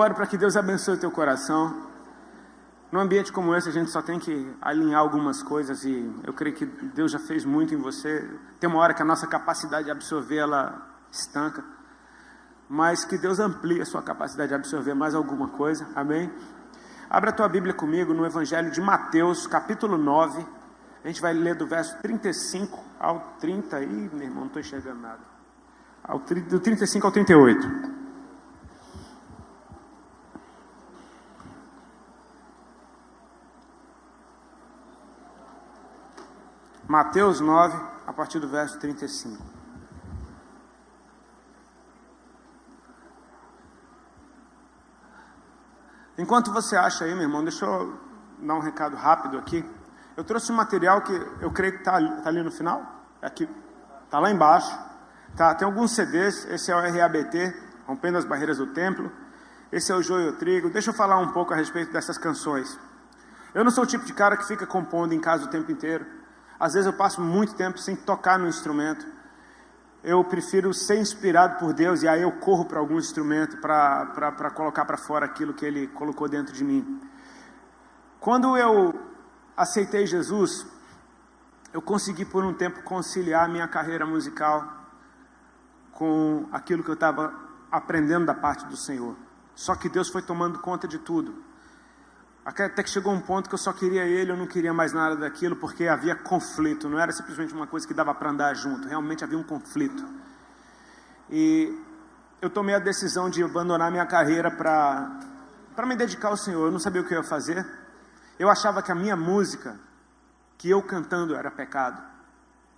oro para que Deus abençoe o teu coração. Num ambiente como esse, a gente só tem que alinhar algumas coisas e eu creio que Deus já fez muito em você. Tem uma hora que a nossa capacidade de absorver, ela estanca. Mas que Deus amplie a sua capacidade de absorver mais alguma coisa. Amém? Abra a tua Bíblia comigo no Evangelho de Mateus, capítulo 9. A gente vai ler do verso 35 ao 30. Ih, meu irmão, não estou enxergando nada. Do 35 ao 38. Mateus 9, a partir do verso 35. Enquanto você acha aí, meu irmão, deixa eu dar um recado rápido aqui. Eu trouxe um material que eu creio que está ali no final. Aqui, está lá embaixo. Tá, tem alguns CDs. Esse é o RABT, Rompendo as Barreiras do Templo. Esse é o Joio e o Trigo. Deixa eu falar um pouco a respeito dessas canções. Eu não sou o tipo de cara que fica compondo em casa o tempo inteiro. Às vezes eu passo muito tempo sem tocar no instrumento. Eu prefiro ser inspirado por Deus e aí eu corro para algum instrumento para colocar para fora aquilo que Ele colocou dentro de mim. Quando eu aceitei Jesus, eu consegui por um tempo conciliar a minha carreira musical com aquilo que eu estava aprendendo da parte do Senhor. Só que Deus foi tomando conta de tudo. Até que chegou um ponto que eu só queria Ele, eu não queria mais nada daquilo, porque havia conflito, não era simplesmente uma coisa que dava para andar junto, realmente havia um conflito. E eu tomei a decisão de abandonar minha carreira para me dedicar ao Senhor. Eu não sabia o que eu ia fazer. Eu achava que a minha música, que eu cantando era pecado.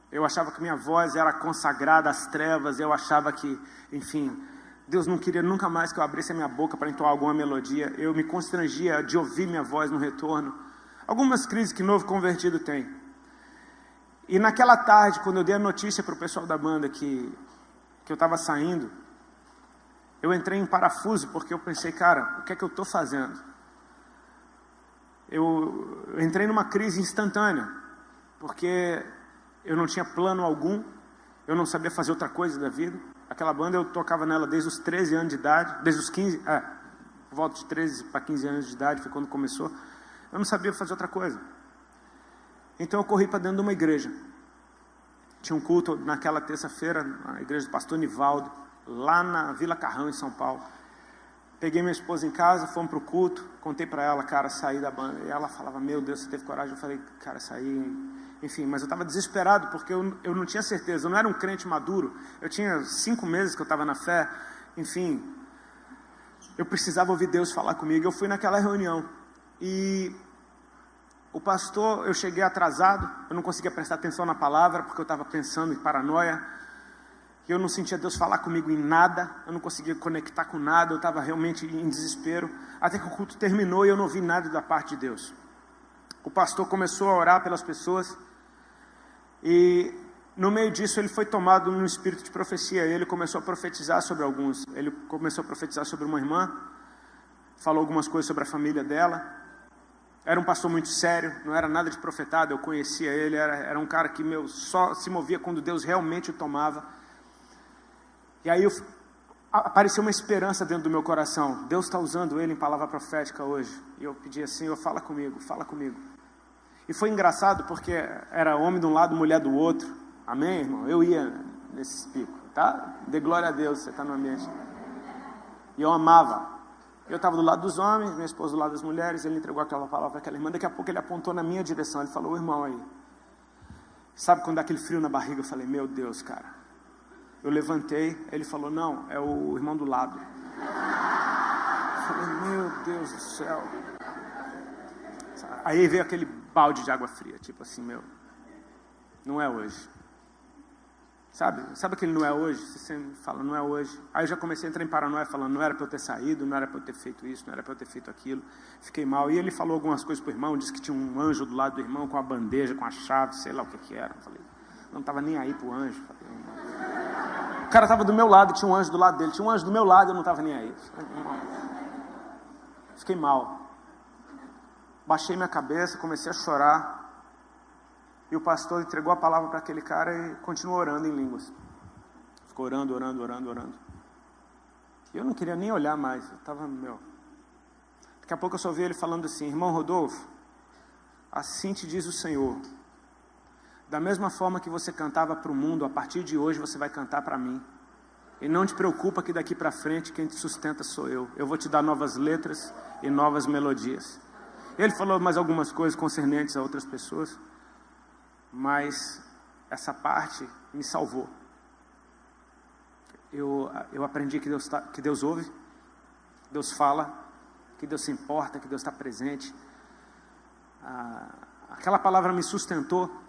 Eu achava que minha voz era consagrada às trevas, eu achava que, enfim... Deus não queria nunca mais que eu abrisse a minha boca para entoar alguma melodia. Eu me constrangia de ouvir minha voz no retorno. Algumas crises que novo convertido tem. E naquela tarde, quando eu dei a notícia para o pessoal da banda que eu estava saindo, eu entrei em parafuso porque eu pensei, cara, o que é que eu estou fazendo? Eu entrei numa crise instantânea, porque eu não tinha plano algum, eu não sabia fazer outra coisa da vida. Aquela banda eu tocava nela desde os 13 anos de idade, desde os 15, por volta de 13 para 15 anos de idade foi quando começou. Eu não sabia fazer outra coisa. Então eu corri para dentro de uma igreja. Tinha um culto naquela terça-feira, na igreja do pastor Nivaldo, lá na Vila Carrão, em São Paulo. Peguei minha esposa em casa, fomos para o culto, contei para ela, cara, saí da banda. E ela falava, meu Deus, você teve coragem? Eu falei, cara, saí... Enfim, mas eu estava desesperado, porque eu não tinha certeza, eu não era um crente maduro, eu tinha 5 meses que eu estava na fé, enfim, eu precisava ouvir Deus falar comigo. Eu fui naquela reunião, e o pastor, eu cheguei atrasado, eu não conseguia prestar atenção na palavra, porque eu estava pensando em paranoia, e eu não sentia Deus falar comigo em nada, eu não conseguia conectar com nada, eu estava realmente em desespero, até que o culto terminou e eu não ouvi nada da parte de Deus. O pastor começou a orar pelas pessoas, e no meio disso ele foi tomado num espírito de profecia. Ele começou a profetizar sobre alguns. Ele começou a profetizar sobre uma irmã, falou algumas coisas sobre a família dela. Era um pastor muito sério, não era nada de profetado, eu conhecia ele, era um cara que só se movia quando Deus realmente o tomava. E aí apareceu uma esperança dentro do meu coração. Deus está usando ele em palavra profética hoje. E eu pedi assim, Senhor, fala comigo, fala comigo. E foi engraçado porque era homem de um lado, mulher do outro. Amém, irmão? Eu ia nesses picos, tá? Dê glória a Deus, você está no ambiente. E eu amava. Eu estava do lado dos homens, minha esposa do lado das mulheres. Ele entregou aquela palavra para aquela irmã. Daqui a pouco ele apontou na minha direção. Ele falou, irmão aí. Sabe quando dá aquele frio na barriga? Eu falei, meu Deus, cara. Eu levantei. Ele falou, não, é o irmão do lado. Eu falei, meu Deus do céu. Aí veio aquele balde de água fria, tipo assim, não é hoje. Sabe aquele não é hoje? Você fala, não é hoje. Aí eu já comecei a entrar em paranoia, falando, não era para eu ter saído, não era para eu ter feito isso, não era para eu ter feito aquilo. Fiquei mal. E ele falou algumas coisas pro irmão, disse que tinha um anjo do lado do irmão com a bandeja, com a chave, sei lá o que era. Eu falei, não estava nem aí pro anjo. Falei, o cara estava do meu lado, tinha um anjo do lado dele. Tinha um anjo do meu lado, eu não estava nem aí. Fiquei mal. Baixei minha cabeça, comecei a chorar. E o pastor entregou a palavra para aquele cara e continuou orando em línguas. Ficou orando. E eu não queria nem olhar mais. Eu estava, Daqui a pouco eu só vi ele falando assim: irmão Rodolfo, assim te diz o Senhor, da mesma forma que você cantava para o mundo, a partir de hoje você vai cantar para mim. E não te preocupa que daqui para frente quem te sustenta sou eu. Eu vou te dar novas letras e novas melodias. Ele falou mais algumas coisas concernentes a outras pessoas, mas essa parte me salvou. Eu aprendi que Deus ouve, Deus fala, que Deus se importa, que Deus está presente. Aquela palavra me sustentou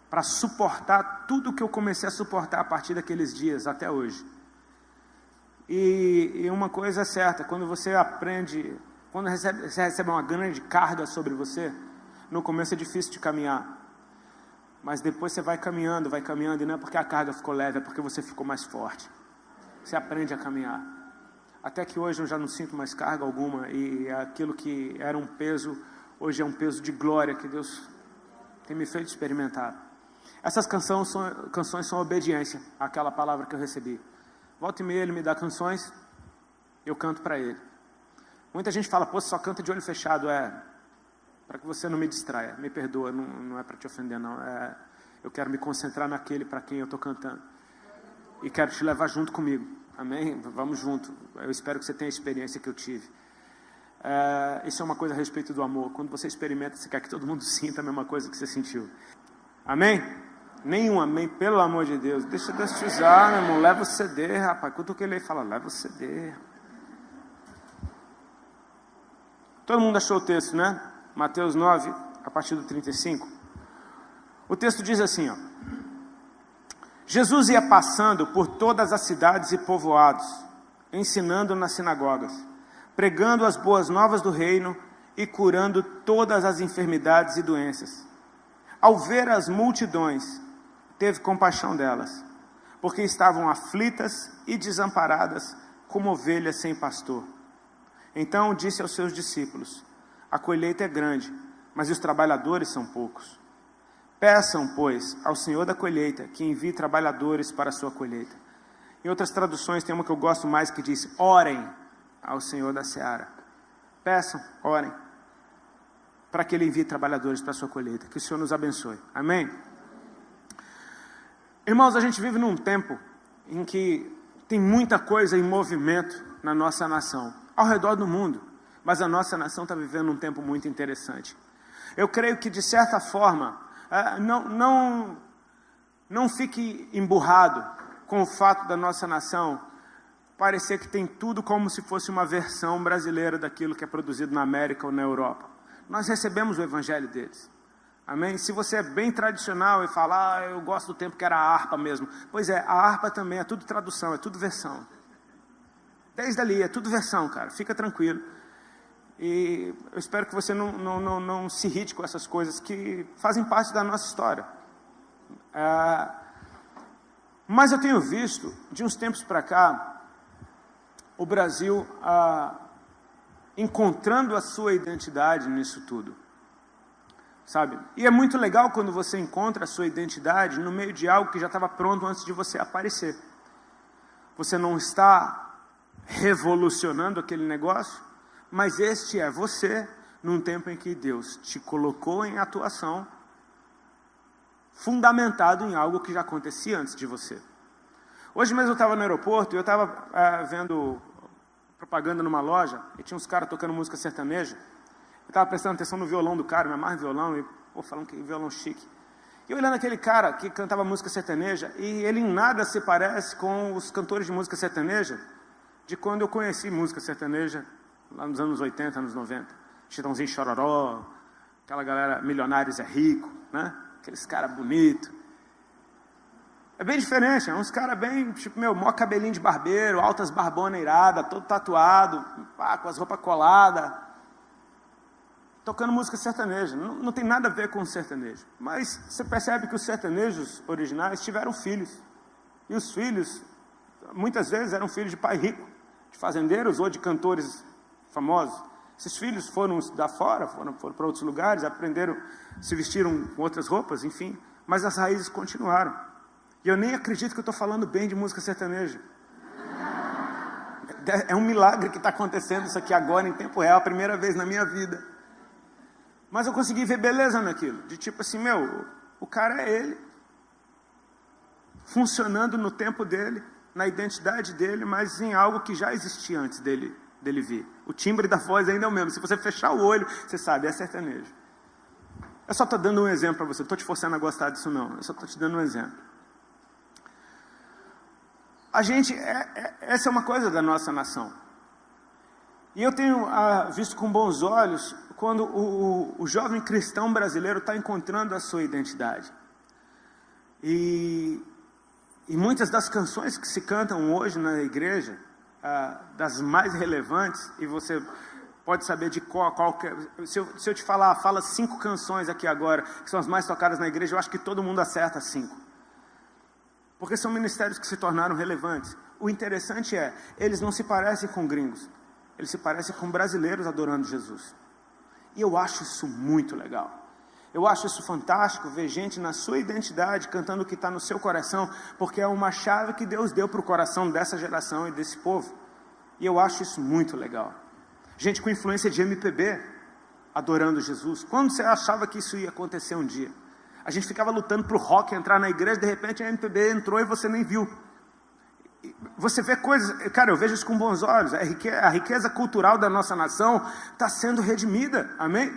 para suportar tudo que eu comecei a suportar a partir daqueles dias até hoje. E uma coisa é certa: quando você aprende, quando você recebe uma grande carga sobre você, no começo é difícil de caminhar, mas depois você vai caminhando, e não é porque a carga ficou leve, é porque você ficou mais forte. Você aprende a caminhar. Até que hoje eu já não sinto mais carga alguma, e aquilo que era um peso, hoje é um peso de glória que Deus tem me feito experimentar. Essas canções são obediência àquela palavra que eu recebi. Volta e meia ele me dá canções, eu canto para ele. Muita gente fala: pô, você só canta de olho fechado. Para que você não me distraia, me perdoa, não é para te ofender não. Eu quero me concentrar naquele para quem eu estou cantando. E quero te levar junto comigo, amém? Vamos junto. Eu espero que você tenha a experiência que eu tive. Isso é uma coisa a respeito do amor. Quando você experimenta, você quer que todo mundo sinta a mesma coisa que você sentiu. Amém? Nenhum amém, pelo amor de Deus. Deixa Deus te usar, meu irmão. Leva o CD, rapaz. Quando ele fala, leva o CD. Todo mundo achou o texto, né? Mateus 9, a partir do 35. O texto diz assim, ó: Jesus ia passando por todas as cidades e povoados, ensinando nas sinagogas, pregando as boas novas do reino e curando todas as enfermidades e doenças. Ao ver as multidões, teve compaixão delas, porque estavam aflitas e desamparadas, como ovelhas sem pastor. Então disse aos seus discípulos: a colheita é grande, mas os trabalhadores são poucos. Peçam, pois, ao Senhor da colheita que envie trabalhadores para a sua colheita. Em outras traduções tem uma que eu gosto mais que diz: orem ao Senhor da seara. Peçam, orem, para que Ele envie trabalhadores para a sua colheita. Que o Senhor nos abençoe. Amém? Irmãos, a gente vive num tempo em que tem muita coisa em movimento na nossa nação, ao redor do mundo, mas a nossa nação está vivendo um tempo muito interessante. Eu creio que, de certa forma, não fique emburrado com o fato da nossa nação parecer que tem tudo como se fosse uma versão brasileira daquilo que é produzido na América ou na Europa. Nós recebemos o evangelho deles. Amém? Se você é bem tradicional e fala: eu gosto do tempo que era a harpa mesmo. Pois é, a harpa também é tudo tradução, é tudo versão. Desde ali, é tudo versão, cara. Fica tranquilo. E eu espero que você não se irrite com essas coisas que fazem parte da nossa história. Mas eu tenho visto, de uns tempos para cá, o Brasil encontrando a sua identidade nisso tudo. Sabe? E é muito legal quando você encontra a sua identidade no meio de algo que já estava pronto antes de você aparecer. Você não está revolucionando aquele negócio, mas este é você num tempo em que Deus te colocou em atuação, fundamentado em algo que já acontecia antes de você. Hoje mesmo eu estava no aeroporto e eu estava vendo propaganda numa loja e tinha uns caras tocando música sertaneja. Eu estava prestando atenção no violão do cara, me amarra violão, e falando que violão chique. E eu olhando aquele cara que cantava música sertaneja, e ele em nada se parece com os cantores de música sertaneja de quando eu conheci música sertaneja, lá nos anos 80, anos 90. Chitãozinho Chororó, aquela galera Milionários é Rico, né? Aqueles caras bonitos. É bem diferente, é uns caras bem, tipo, maior cabelinho de barbeiro, altas barbonas iradas, todo tatuado, com as roupas coladas, tocando música sertaneja. Não tem nada a ver com o sertanejo. Mas você percebe que os sertanejos originais tiveram filhos. E os filhos, muitas vezes, eram filhos de pai rico, de fazendeiros ou de cantores famosos. Esses filhos foram da fora, foram para outros lugares, aprenderam, se vestiram com outras roupas, enfim. Mas as raízes continuaram. E eu nem acredito que eu estou falando bem de música sertaneja. É um milagre que está acontecendo isso aqui agora, em tempo real, a primeira vez na minha vida. Mas eu consegui ver beleza naquilo. De tipo assim, o cara é ele. Funcionando no tempo dele, na identidade dele, mas em algo que já existia antes dele vir. O timbre da voz ainda é o mesmo. Se você fechar o olho, você sabe, é sertanejo. Eu só estou dando um exemplo para você. Não estou te forçando a gostar disso, não. Eu só estou te dando um exemplo. A gente, essa é uma coisa da nossa nação. E eu tenho visto com bons olhos quando o jovem cristão brasileiro está encontrando a sua identidade. E muitas das canções que se cantam hoje na igreja, das mais relevantes, e você pode saber de qual que é. Se eu te falar, fala 5 canções aqui agora, que são as mais tocadas na igreja, eu acho que todo mundo acerta 5. Porque são ministérios que se tornaram relevantes. O interessante é, eles não se parecem com gringos, eles se parecem com brasileiros adorando Jesus. E eu acho isso muito legal. Eu acho isso fantástico, ver gente na sua identidade, cantando o que está no seu coração, porque é uma chave que Deus deu para o coração dessa geração e desse povo. E eu acho isso muito legal. Gente com influência de MPB, adorando Jesus. Quando você achava que isso ia acontecer um dia? A gente ficava lutando para o rock entrar na igreja, de repente a MPB entrou e você nem viu. Você vê coisas, cara, eu vejo isso com bons olhos. A riqueza cultural da nossa nação está sendo redimida, amém?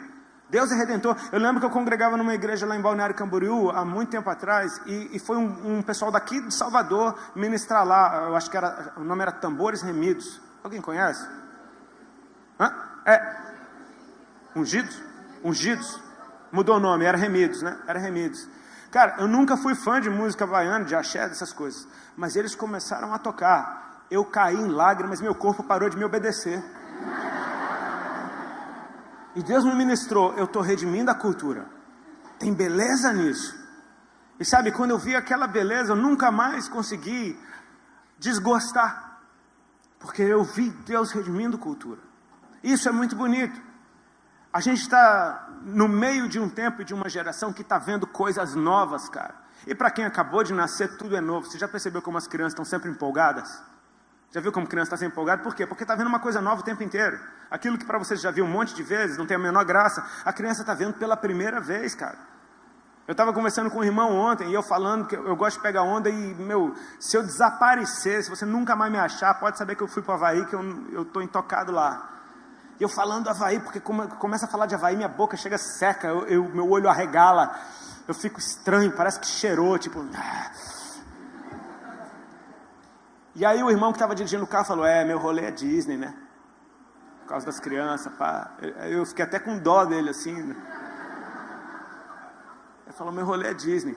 Deus é redentor. Eu lembro que eu congregava numa igreja lá em Balneário Camboriú, há muito tempo atrás, e foi um pessoal daqui de Salvador ministrar lá, eu acho que o nome era Tambores Remidos. Alguém conhece? Ungidos. Mudou o nome, era Remidos, né? Era Remidos. Cara, eu nunca fui fã de música baiana, de axé, dessas coisas. Mas eles começaram a tocar. Eu caí em lágrimas, meu corpo parou de me obedecer. E Deus me ministrou, eu estou redimindo a cultura. Tem beleza nisso. E sabe, quando eu vi aquela beleza, eu nunca mais consegui desgostar. Porque eu vi Deus redimindo cultura. Isso é muito bonito. A gente está no meio de um tempo e de uma geração que está vendo coisas novas, cara. E para quem acabou de nascer, tudo é novo. Você já percebeu como as crianças estão sempre empolgadas? Já viu como criança está sempre empolgada? Por quê? Porque está vendo uma coisa nova o tempo inteiro. Aquilo que para você já viu um monte de vezes, não tem a menor graça, a criança está vendo pela primeira vez, cara. Eu estava conversando com um irmão ontem, e eu falando que eu gosto de pegar onda, e, se eu desaparecer, se você nunca mais me achar, pode saber que eu fui para o Havaí, que eu estou intocado lá. E eu falando do Havaí, porque começa a falar de Havaí, minha boca chega seca, meu olho arregala, eu fico estranho, parece que cheirou, tipo... E aí o irmão que estava dirigindo o carro falou, meu rolê é Disney, né? Por causa das crianças, pá. Eu fiquei até com dó dele, assim. Né? Ele falou, meu rolê é Disney.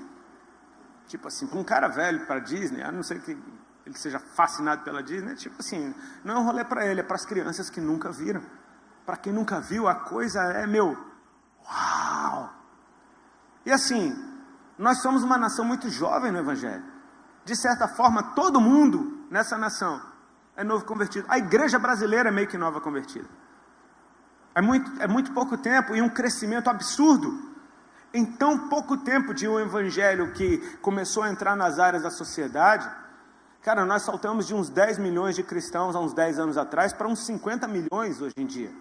Tipo assim, para um cara velho para Disney, a não ser que ele seja fascinado pela Disney, tipo assim, não é um rolê para ele, é para as crianças que nunca viram. Para quem nunca viu, a coisa é, uau! E assim, nós somos uma nação muito jovem no Evangelho. De certa forma, todo mundo nessa nação é novo convertido. A igreja brasileira é meio que nova convertida. É muito pouco tempo e um crescimento absurdo. Em tão pouco tempo de um evangelho que começou a entrar nas áreas da sociedade, cara, nós saltamos de uns 10 milhões de cristãos há uns 10 anos atrás para uns 50 milhões hoje em dia.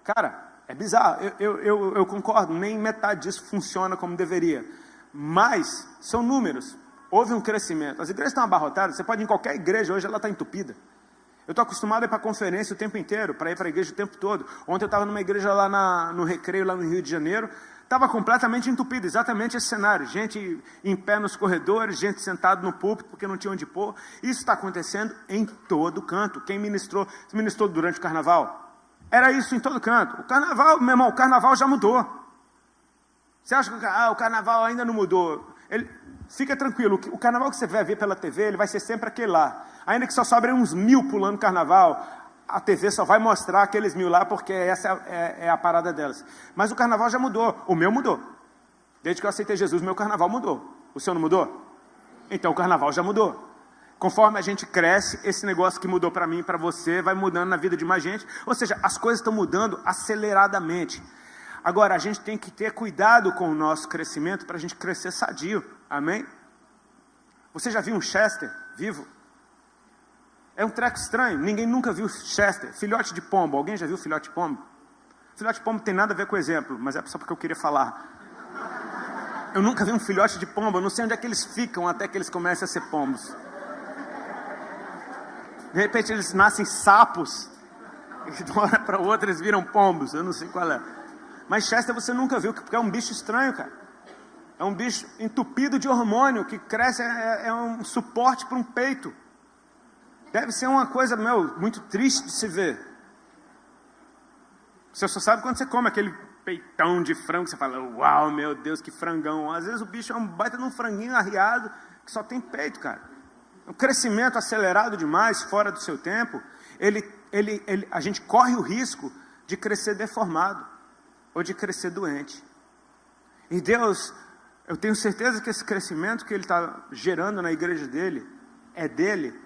Cara, é bizarro. Eu concordo, nem metade disso funciona como deveria. Mas são números. Houve um crescimento. As igrejas estão abarrotadas. Você pode ir em qualquer igreja hoje, ela está entupida. Eu estou acostumado a ir para conferência o tempo inteiro, para ir para a igreja o tempo todo. Ontem eu estava numa igreja lá no Recreio, lá no Rio de Janeiro. Estava completamente entupida, exatamente esse cenário. Gente em pé nos corredores, gente sentada no púlpito porque não tinha onde pôr. Isso está acontecendo em todo canto. Quem ministrou durante o carnaval? Era isso em todo canto. O carnaval, meu irmão, o carnaval já mudou. Você acha que o carnaval ainda não mudou? Fica tranquilo, o carnaval que você vai ver pela TV, ele vai ser sempre aquele lá. Ainda que só sobrem uns 1000 pulando carnaval, a TV só vai mostrar aqueles 1000 lá, porque essa é a parada delas. Mas o carnaval já mudou, o meu mudou. Desde que eu aceitei Jesus, meu carnaval mudou. O seu não mudou? Então o carnaval já mudou. Conforme a gente cresce, esse negócio que mudou para mim e para você, vai mudando na vida de mais gente. Ou seja, as coisas estão mudando aceleradamente. Agora, a gente tem que ter cuidado com o nosso crescimento para a gente crescer sadio. Amém? Você já viu um Chester vivo? É um treco estranho. Ninguém nunca viu Chester. Filhote de pombo. Alguém já viu filhote de pombo? Filhote de pombo tem nada a ver com o exemplo, mas é só porque eu queria falar. Eu nunca vi um filhote de pombo. Eu não sei onde é que eles ficam até que eles comecem a ser pombos. De repente eles nascem sapos. E de uma hora para outra eles viram pombos. Eu não sei qual é. Mas Chester você nunca viu, porque é um bicho estranho, cara. É um bicho entupido de hormônio, que cresce, é um suporte para um peito. Deve ser uma coisa, muito triste de se ver. Você só sabe quando você come aquele peitão de frango, você fala, uau, meu Deus, que frangão. Às vezes o bicho é um baita de um franguinho arriado, que só tem peito, cara. Um crescimento acelerado demais, fora do seu tempo, a gente corre o risco de crescer deformado, ou de crescer doente. E Deus, eu tenho certeza que esse crescimento que Ele está gerando na igreja dele, é dele.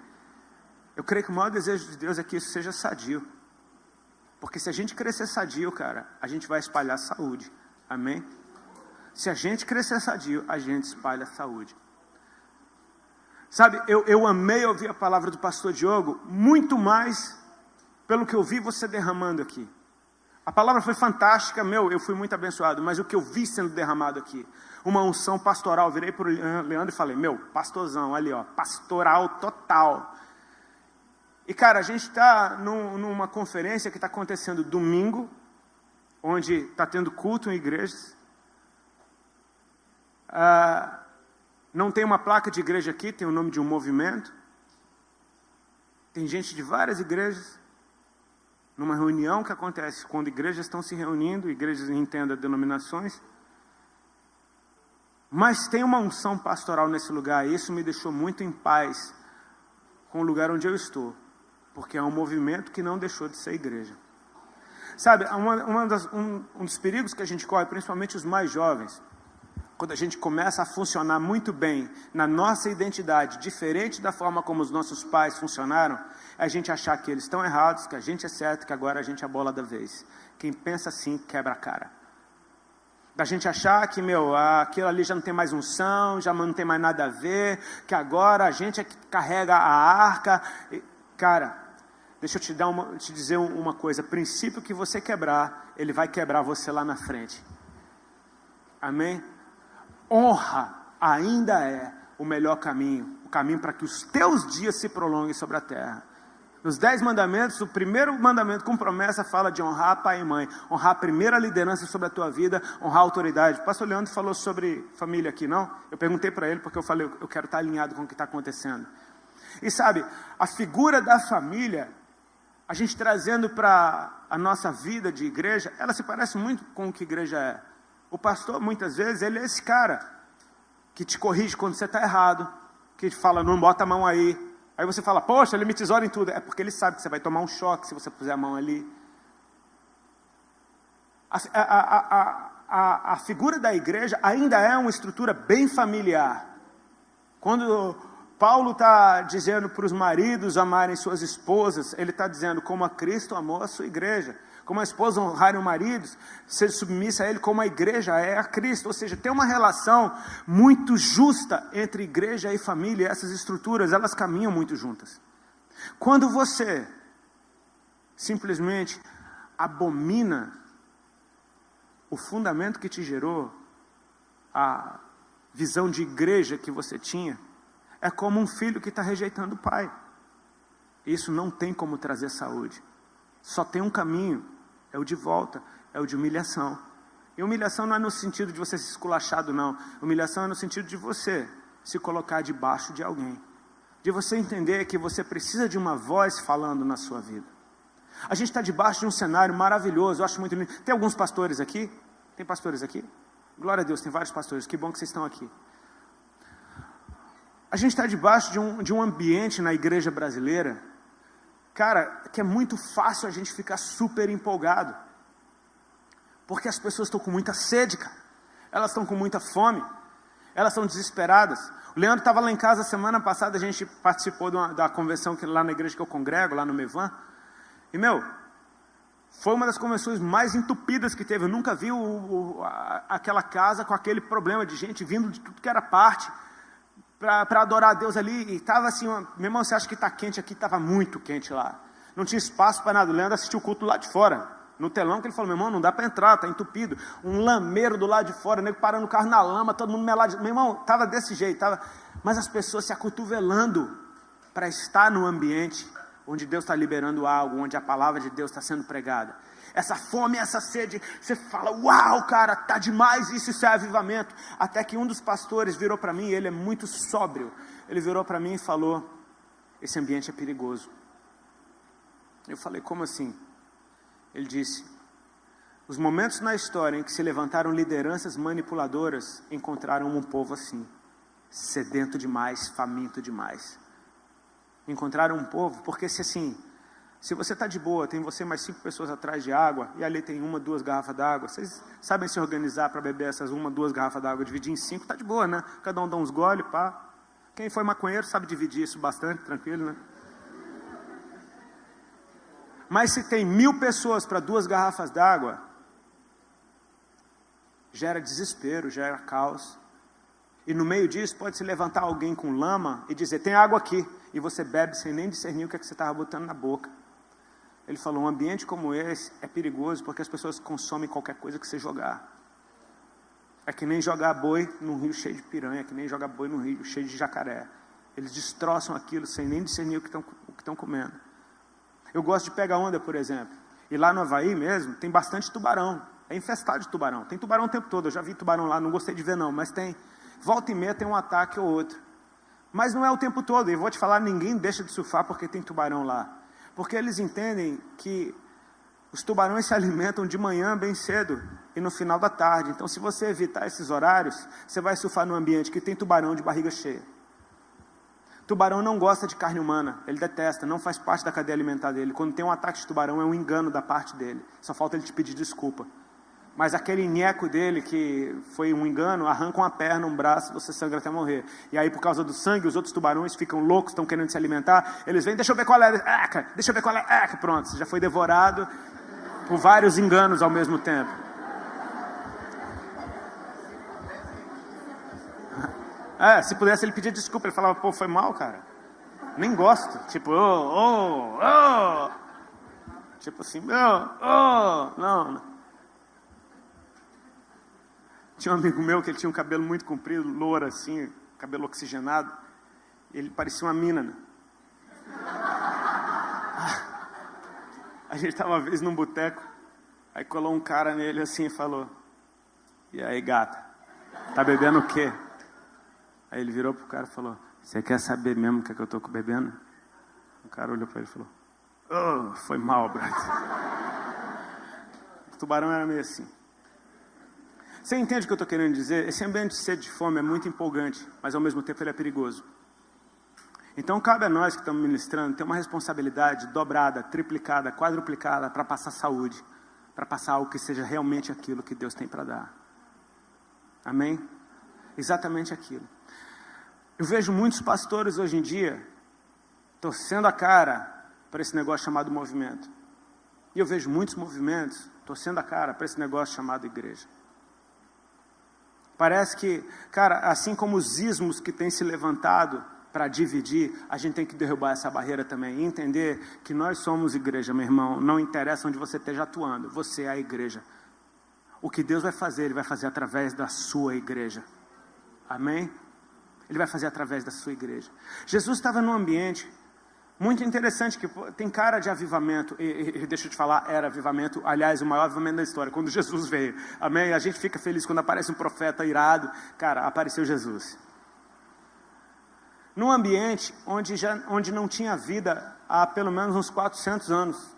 Eu creio que o maior desejo de Deus é que isso seja sadio. Porque se a gente crescer sadio, cara, a gente vai espalhar saúde. Amém? Se a gente crescer sadio, a gente espalha saúde. Sabe, eu amei ouvir a palavra do pastor Diogo, muito mais pelo que eu vi você derramando aqui. A palavra foi fantástica, eu fui muito abençoado, mas o que eu vi sendo derramado aqui, uma unção pastoral, virei para o Leandro e falei, pastorzão, ali ó, pastoral total. E cara, a gente está numa conferência que está acontecendo domingo, onde está tendo culto em igrejas. Não tem uma placa de igreja aqui, tem o nome de um movimento. Tem gente de várias igrejas, numa reunião que acontece quando igrejas estão se reunindo, igrejas entendam denominações. Mas tem uma unção pastoral nesse lugar, e isso me deixou muito em paz com o lugar onde eu estou. Porque é um movimento que não deixou de ser igreja. Sabe, um dos perigos que a gente corre, principalmente os mais jovens, quando a gente começa a funcionar muito bem na nossa identidade, diferente da forma como os nossos pais funcionaram, é a gente achar que eles estão errados, que a gente é certo, que agora a gente é a bola da vez. Quem pensa assim, quebra a cara. Da gente achar que, aquilo ali já não tem mais unção, já não tem mais nada a ver, que agora a gente é que carrega a arca. Cara, deixa eu te dizer uma coisa, princípio que você quebrar, ele vai quebrar você lá na frente. Amém? Honra ainda é o melhor caminho, o caminho para que os teus dias se prolonguem sobre a terra. Nos 10 mandamentos, o primeiro mandamento com promessa fala de honrar pai e mãe, honrar a primeira liderança sobre a tua vida, honrar a autoridade. O pastor Leandro falou sobre família aqui, não? Eu perguntei para ele porque eu falei, eu quero estar alinhado com o que está acontecendo. E sabe, a figura da família, a gente trazendo para a nossa vida de igreja, ela se parece muito com o que igreja é. O pastor, muitas vezes, ele é esse cara que te corrige quando você está errado, que te fala, não bota a mão aí. Aí você fala, poxa, ele me tesoura em tudo. É porque ele sabe que você vai tomar um choque se você puser a mão ali. A figura da igreja ainda é uma estrutura bem familiar. Quando Paulo está dizendo para os maridos amarem suas esposas, ele está dizendo como a Cristo amou a sua igreja. Como a esposa honrar o marido, ser submissa a ele, como a igreja é a Cristo. Ou seja, tem uma relação muito justa entre igreja e família. Essas estruturas, elas caminham muito juntas. Quando você simplesmente abomina o fundamento que te gerou, a visão de igreja que você tinha, é como um filho que está rejeitando o pai. Isso não tem como trazer saúde. Só tem um caminho, é o de volta, é o de humilhação. E humilhação não é no sentido de você ser esculachado, não. Humilhação é no sentido de você se colocar debaixo de alguém. De você entender que você precisa de uma voz falando na sua vida. A gente está debaixo de um cenário maravilhoso, eu acho muito lindo. Tem alguns pastores aqui? Tem pastores aqui? Glória a Deus, tem vários pastores, que bom que vocês estão aqui. A gente está debaixo de um ambiente na igreja brasileira, cara, que é muito fácil a gente ficar super empolgado. Porque as pessoas estão com muita sede, cara. Elas estão com muita fome. Elas estão desesperadas. O Leandro estava lá em casa semana passada, a gente participou da convenção lá na igreja que eu congrego, lá no Mevan. E, foi uma das convenções mais entupidas que teve. Eu nunca vi aquela casa com aquele problema de gente vindo de tudo que era parte. para adorar a Deus ali, e estava assim, meu irmão, você acha que está quente aqui? Estava muito quente lá. Não tinha espaço para nada. O Leandro assistiu o culto lá de fora, no telão, que ele falou, meu irmão, não dá para entrar, está entupido. Um lameiro do lado de fora, nego parando o carro na lama, todo mundo melado. Meu irmão, estava desse jeito, mas as pessoas se acotovelando para estar no ambiente onde Deus está liberando algo, onde a palavra de Deus está sendo pregada. Essa fome, essa sede, você fala, uau, cara, tá demais, isso é avivamento. Até que um dos pastores virou para mim, ele é muito sóbrio, ele virou para mim e falou, esse ambiente é perigoso. Eu falei, como assim? Ele disse, os momentos na história em que se levantaram lideranças manipuladoras, encontraram um povo assim, sedento demais, faminto demais. Encontraram um povo, porque se você está de boa, tem você mais 5 pessoas atrás de água, e ali tem 1, 2 garrafas d'água, vocês sabem se organizar para beber essas 1, 2 garrafas d'água, dividir em 5, tá de boa, né? Cada um dá uns gole, pá. Quem foi maconheiro sabe dividir isso bastante, tranquilo, né? Mas se tem 1000 pessoas para 2 garrafas d'água, gera desespero, gera caos. E no meio disso pode se levantar alguém com lama e dizer, tem água aqui, e você bebe sem nem discernir o que é que você estava botando na boca. Ele falou, um ambiente como esse é perigoso porque as pessoas consomem qualquer coisa que você jogar. É que nem jogar boi num rio cheio de piranha, é que nem jogar boi num rio cheio de jacaré. Eles destroçam aquilo sem nem discernir o que estão comendo. Eu gosto de pegar onda, por exemplo. E lá no Havaí mesmo, tem bastante tubarão. É infestado de tubarão. Tem tubarão o tempo todo. Eu já vi tubarão lá, não gostei de ver não, mas tem. Volta e meia tem um ataque ou outro. Mas não é o tempo todo. E vou te falar, ninguém deixa de surfar porque tem tubarão lá. Porque eles entendem que os tubarões se alimentam de manhã bem cedo e no final da tarde. Então, se você evitar esses horários, você vai surfar num ambiente que tem tubarão de barriga cheia. Tubarão não gosta de carne humana, ele detesta, não faz parte da cadeia alimentar dele. Quando tem um ataque de tubarão, é um engano da parte dele. Só falta ele te pedir desculpa. Mas aquele nheco dele, que foi um engano, arranca uma perna, um braço, você sangra até morrer. E aí, por causa do sangue, os outros tubarões ficam loucos, estão querendo se alimentar. Eles vêm, deixa eu ver qual é. Deixa eu ver qual é. Pronto, você já foi devorado por vários enganos ao mesmo tempo. Se pudesse ele pedir desculpa, ele falava, pô, foi mal, cara. Nem gosto. Tipo, tipo assim, não. Tinha um amigo meu que ele tinha um cabelo muito comprido, louro assim, cabelo oxigenado. Ele parecia uma mina, né? A gente estava uma vez num boteco, aí colou um cara nele assim e falou, e aí, gata, tá bebendo o quê? Aí ele virou pro cara e falou, você quer saber mesmo o que é que eu tô bebendo? O cara olhou para ele e falou, foi mal, brother. O tubarão era meio assim. Você entende o que eu estou querendo dizer? Esse ambiente de sede de fome é muito empolgante, mas ao mesmo tempo ele é perigoso. Então cabe a nós que estamos ministrando ter uma responsabilidade dobrada, triplicada, quadruplicada para passar saúde, para passar algo que seja realmente aquilo que Deus tem para dar. Amém? Exatamente aquilo. Eu vejo muitos pastores hoje em dia torcendo a cara para esse negócio chamado movimento. E eu vejo muitos movimentos torcendo a cara para esse negócio chamado igreja. Parece que, cara, assim como os ismos que têm se levantado para dividir, a gente tem que derrubar essa barreira também e entender que nós somos igreja, meu irmão. Não interessa onde você esteja atuando, você é a igreja. O que Deus vai fazer, Ele vai fazer através da sua igreja. Amém? Ele vai fazer através da sua igreja. Jesus estava num ambiente muito interessante, que tem cara de avivamento, e deixa eu te falar, era avivamento, aliás, o maior avivamento da história, quando Jesus veio, amém? A gente fica feliz quando aparece um profeta irado, cara, apareceu Jesus. Num ambiente onde não tinha vida há pelo menos uns 400 anos,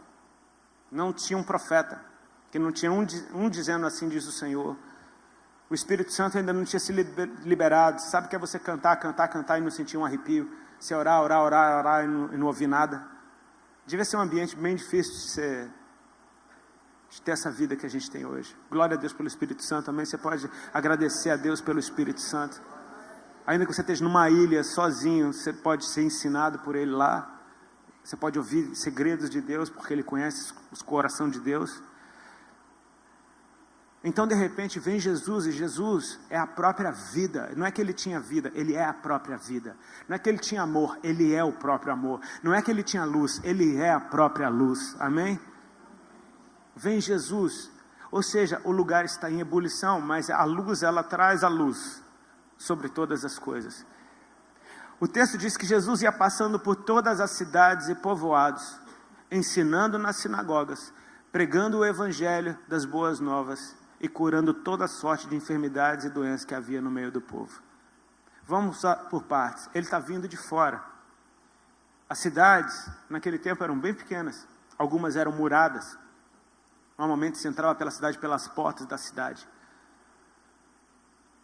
não tinha um profeta, que não tinha um dizendo assim, diz o Senhor. O Espírito Santo ainda não tinha se liberado. Sabe o que é você cantar e não sentir um arrepio? Você orar e não ouvir nada. Devia ser um ambiente bem difícil de ter essa vida que a gente tem hoje. Glória a Deus pelo Espírito Santo. Também você pode agradecer a Deus pelo Espírito Santo. Ainda que você esteja numa ilha sozinho, você pode ser ensinado por Ele lá. Você pode ouvir segredos de Deus, porque Ele conhece o coração de Deus. Então de repente vem Jesus, e Jesus é a própria vida. Não é que ele tinha vida, ele é a própria vida. Não é que ele tinha amor, ele é o próprio amor. Não é que ele tinha luz, ele é a própria luz. Amém? Vem Jesus, ou seja, o lugar está em ebulição, mas a luz, ela traz a luz sobre todas as coisas. O texto diz que Jesus ia passando por todas as cidades e povoados, ensinando nas sinagogas, pregando o evangelho das boas novas e curando toda sorte de enfermidades e doenças que havia no meio do povo. Vamos por partes. Ele está vindo de fora. As cidades, naquele tempo, eram bem pequenas. Algumas eram muradas. Normalmente se entrava pela cidade pelas portas da cidade.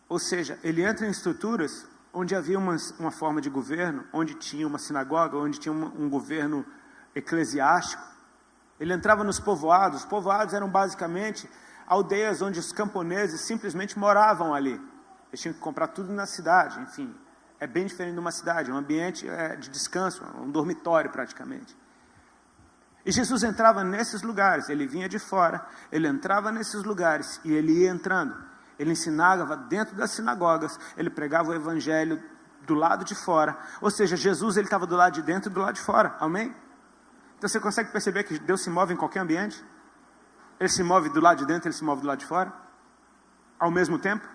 Ou seja, ele entra em estruturas onde havia uma forma de governo, onde tinha uma sinagoga, onde tinha um governo eclesiástico. Ele entrava nos povoados. Os povoados eram basicamente aldeias onde os camponeses simplesmente moravam ali. Eles tinham que comprar tudo na cidade, enfim. É bem diferente de uma cidade, um ambiente de descanso, um dormitório praticamente. E Jesus entrava nesses lugares, ele vinha de fora, ele entrava nesses lugares e ele ia entrando. Ele ensinava dentro das sinagogas, ele pregava o evangelho do lado de fora. Ou seja, Jesus ele estava do lado de dentro e do lado de fora, amém? Então você consegue perceber que Deus se move em qualquer ambiente? Ele se move do lado de dentro, ele se move do lado de fora, ao mesmo tempo.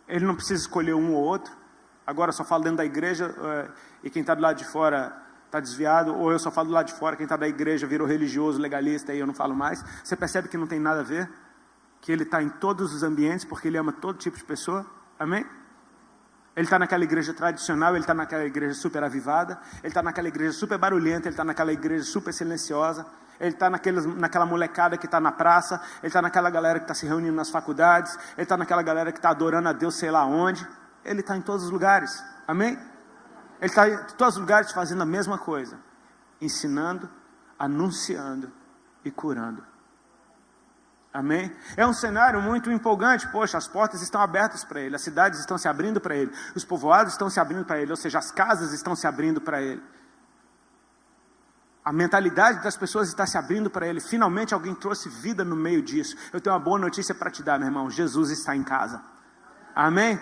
Ele não precisa escolher um ou outro. Agora eu só falo dentro da igreja e quem está do lado de fora está desviado, ou eu só falo do lado de fora, quem está da igreja virou religioso, legalista, e eu não falo mais. Você percebe que não tem nada a ver? Que ele está em todos os ambientes, porque ele ama todo tipo de pessoa, amém? Ele está naquela igreja tradicional, ele está naquela igreja super avivada, ele está naquela igreja super barulhenta, ele está naquela igreja super silenciosa, ele está naquela molecada que está na praça, ele está naquela galera que está se reunindo nas faculdades, ele está naquela galera que está adorando a Deus sei lá onde. Ele está em todos os lugares, amém? Ele está em todos os lugares fazendo a mesma coisa, ensinando, anunciando e curando. Amém? É um cenário muito empolgante. Poxa, as portas estão abertas para ele, as cidades estão se abrindo para ele, os povoados estão se abrindo para ele, ou seja, as casas estão se abrindo para ele. A mentalidade das pessoas está se abrindo para ele. Finalmente alguém trouxe vida no meio disso. Eu tenho uma boa notícia para te dar, meu irmão. Jesus está em casa. Amém?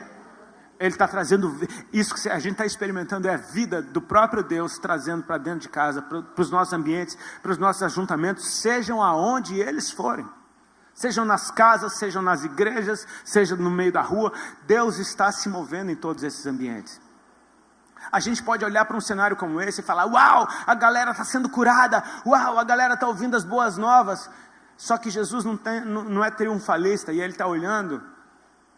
Ele está trazendo, isso que a gente está experimentando é a vida do próprio Deus, trazendo para dentro de casa, para os nossos ambientes, para os nossos ajuntamentos, sejam aonde eles forem. Sejam nas casas, sejam nas igrejas, seja no meio da rua, Deus está se movendo em todos esses ambientes. A gente pode olhar para um cenário como esse e falar, uau, a galera está sendo curada, uau, a galera está ouvindo as boas novas. Só que Jesus não é triunfalista, e ele está olhando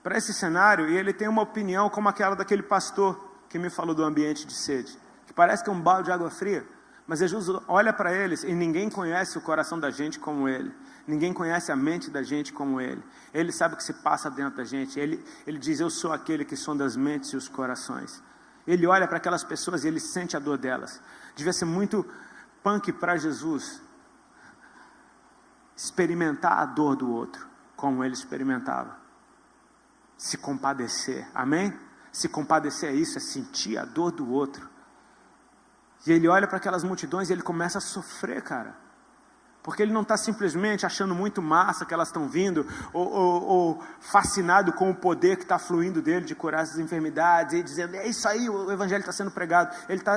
para esse cenário e ele tem uma opinião como aquela daquele pastor que me falou do ambiente de sede, que parece que é um balde de água fria. Mas Jesus olha para eles e ninguém conhece o coração da gente como ele. Ninguém conhece a mente da gente como ele. Ele sabe o que se passa dentro da gente. Ele diz, eu sou aquele que sonda as mentes e os corações. Ele olha para aquelas pessoas e ele sente a dor delas. Devia ser muito punk para Jesus experimentar a dor do outro, como ele experimentava. Se compadecer, amém? Se compadecer é isso, é sentir a dor do outro. E ele olha para aquelas multidões e ele começa a sofrer, cara. Porque ele não está simplesmente achando muito massa que elas estão vindo, ou fascinado com o poder que está fluindo dele de curar essas enfermidades, e dizendo, é isso aí, o evangelho está sendo pregado.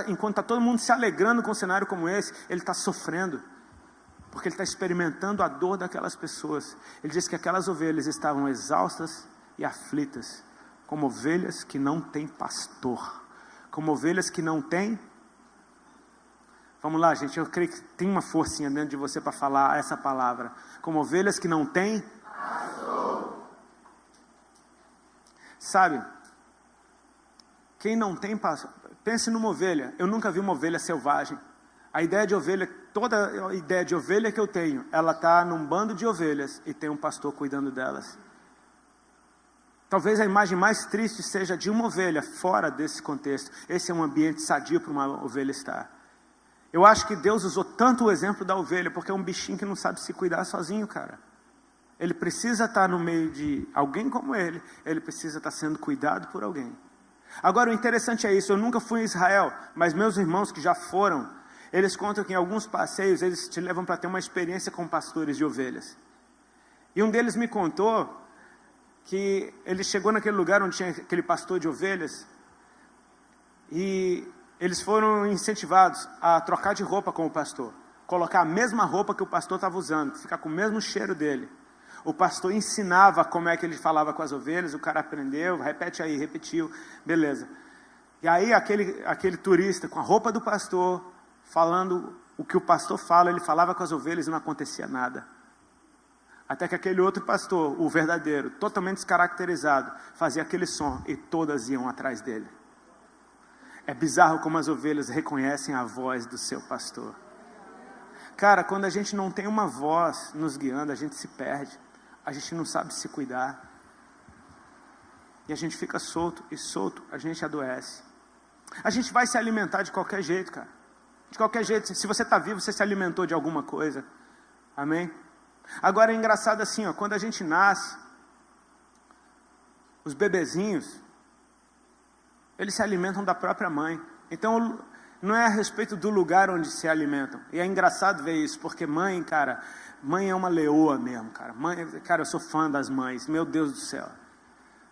Enquanto está todo mundo se alegrando com um cenário como esse, ele está sofrendo. Porque ele está experimentando a dor daquelas pessoas. Ele diz que aquelas ovelhas estavam exaustas e aflitas, como ovelhas que não têm pastor, como ovelhas que não têm. Vamos lá, gente, eu creio que tem uma forcinha dentro de você para falar essa palavra. Como ovelhas que não têm pastor. Sabe, quem não tem pastor, pense numa ovelha. Eu nunca vi uma ovelha selvagem. A ideia de ovelha, toda a ideia de ovelha que eu tenho, ela está num bando de ovelhas e tem um pastor cuidando delas. Talvez a imagem mais triste seja de uma ovelha fora desse contexto. Esse é um ambiente sadio para uma ovelha estar. Eu acho que Deus usou tanto o exemplo da ovelha, porque é um bichinho que não sabe se cuidar sozinho, cara. Ele precisa estar no meio de alguém como ele precisa estar sendo cuidado por alguém. Agora o interessante é isso, eu nunca fui em Israel, mas meus irmãos que já foram, eles contam que em alguns passeios eles te levam para ter uma experiência com pastores de ovelhas. E um deles me contou que ele chegou naquele lugar onde tinha aquele pastor de ovelhas e eles foram incentivados a trocar de roupa com o pastor, colocar a mesma roupa que o pastor estava usando, ficar com o mesmo cheiro dele. O pastor ensinava como é que ele falava com as ovelhas, o cara aprendeu, repete aí, repetiu, beleza. E aí aquele turista com a roupa do pastor, falando o que o pastor fala, ele falava com as ovelhas e não acontecia nada. Até que aquele outro pastor, o verdadeiro, totalmente descaracterizado, fazia aquele som e todas iam atrás dele. É bizarro como as ovelhas reconhecem a voz do seu pastor. Cara, quando a gente não tem uma voz nos guiando, a gente se perde. A gente não sabe se cuidar. E a gente fica solto e solto, a gente adoece. A gente vai se alimentar de qualquer jeito, cara. De qualquer jeito. Se você está vivo, você se alimentou de alguma coisa. Amém? Agora é engraçado assim, ó, quando a gente nasce, os bebezinhos, eles se alimentam da própria mãe. Então, não é a respeito do lugar onde se alimentam. E é engraçado ver isso, porque mãe, cara, mãe é uma leoa mesmo, cara. Mãe, cara, eu sou fã das mães, meu Deus do céu.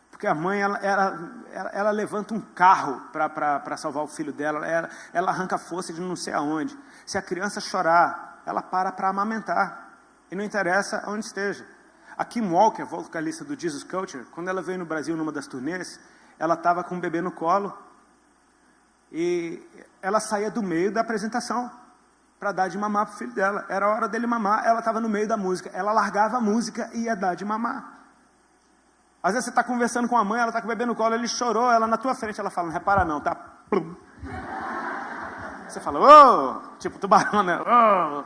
Porque a mãe, ela levanta um carro para salvar o filho dela, ela arranca força de não sei aonde. Se a criança chorar, ela para amamentar. E não interessa onde esteja. A Kim Walker, vocalista do Jesus Culture, quando ela veio no Brasil numa das turnês, ela estava com um bebê no colo. E ela saía do meio da apresentação para dar de mamar para o filho dela. Era a hora dele mamar, ela estava no meio da música. Ela largava a música e ia dar de mamar. Às vezes você está conversando com a mãe, ela está com o bebê no colo, ele chorou, ela na tua frente, ela fala, não repara não, tá? Plum. Você fala, ô, tipo tubarão, né? Ô.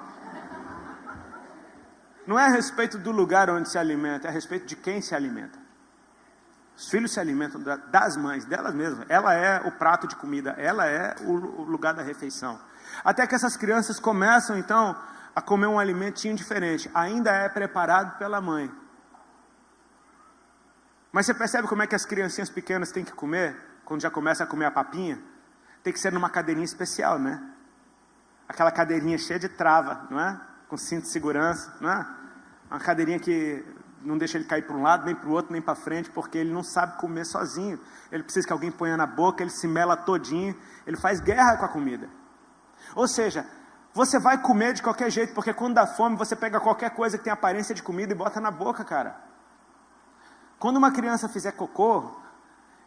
Não é a respeito do lugar onde se alimenta, é a respeito de quem se alimenta. Os filhos se alimentam das mães, delas mesmas. Ela é o prato de comida, ela é o lugar da refeição. Até que essas crianças começam, então, a comer um alimentinho diferente. Ainda é preparado pela mãe. Mas você percebe como é que as criancinhas pequenas têm que comer? Quando já começa a comer a papinha? Tem que ser numa cadeirinha especial, né? Aquela cadeirinha cheia de trava, não é? Com cinto de segurança, não é? Uma cadeirinha que não deixa ele cair para um lado, nem para o outro, nem para frente, porque ele não sabe comer sozinho. Ele precisa que alguém ponha na boca, ele se mela todinho, ele faz guerra com a comida. Ou seja, você vai comer de qualquer jeito, porque quando dá fome, você pega qualquer coisa que tem aparência de comida e bota na boca, cara. Quando uma criança fizer cocô,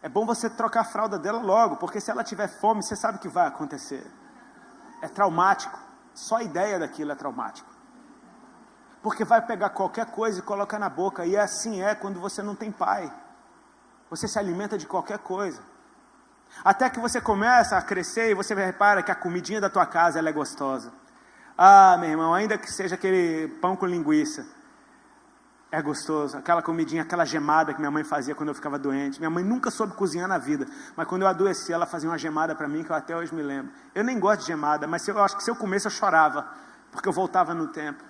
é bom você trocar a fralda dela logo, porque se ela tiver fome, você sabe o que vai acontecer. É traumático. Só a ideia daquilo é traumático. Porque vai pegar qualquer coisa e colocar na boca. E assim é quando você não tem pai. Você se alimenta de qualquer coisa. Até que você começa a crescer e você repara que a comidinha da tua casa ela é gostosa. Ah, meu irmão, ainda que seja aquele pão com linguiça. É gostoso. Aquela comidinha, aquela gemada que minha mãe fazia quando eu ficava doente. Minha mãe nunca soube cozinhar na vida. Mas quando eu adoeci, ela fazia uma gemada para mim que eu até hoje me lembro. Eu nem gosto de gemada, mas eu acho que se eu comesse eu chorava. Porque eu voltava no tempo.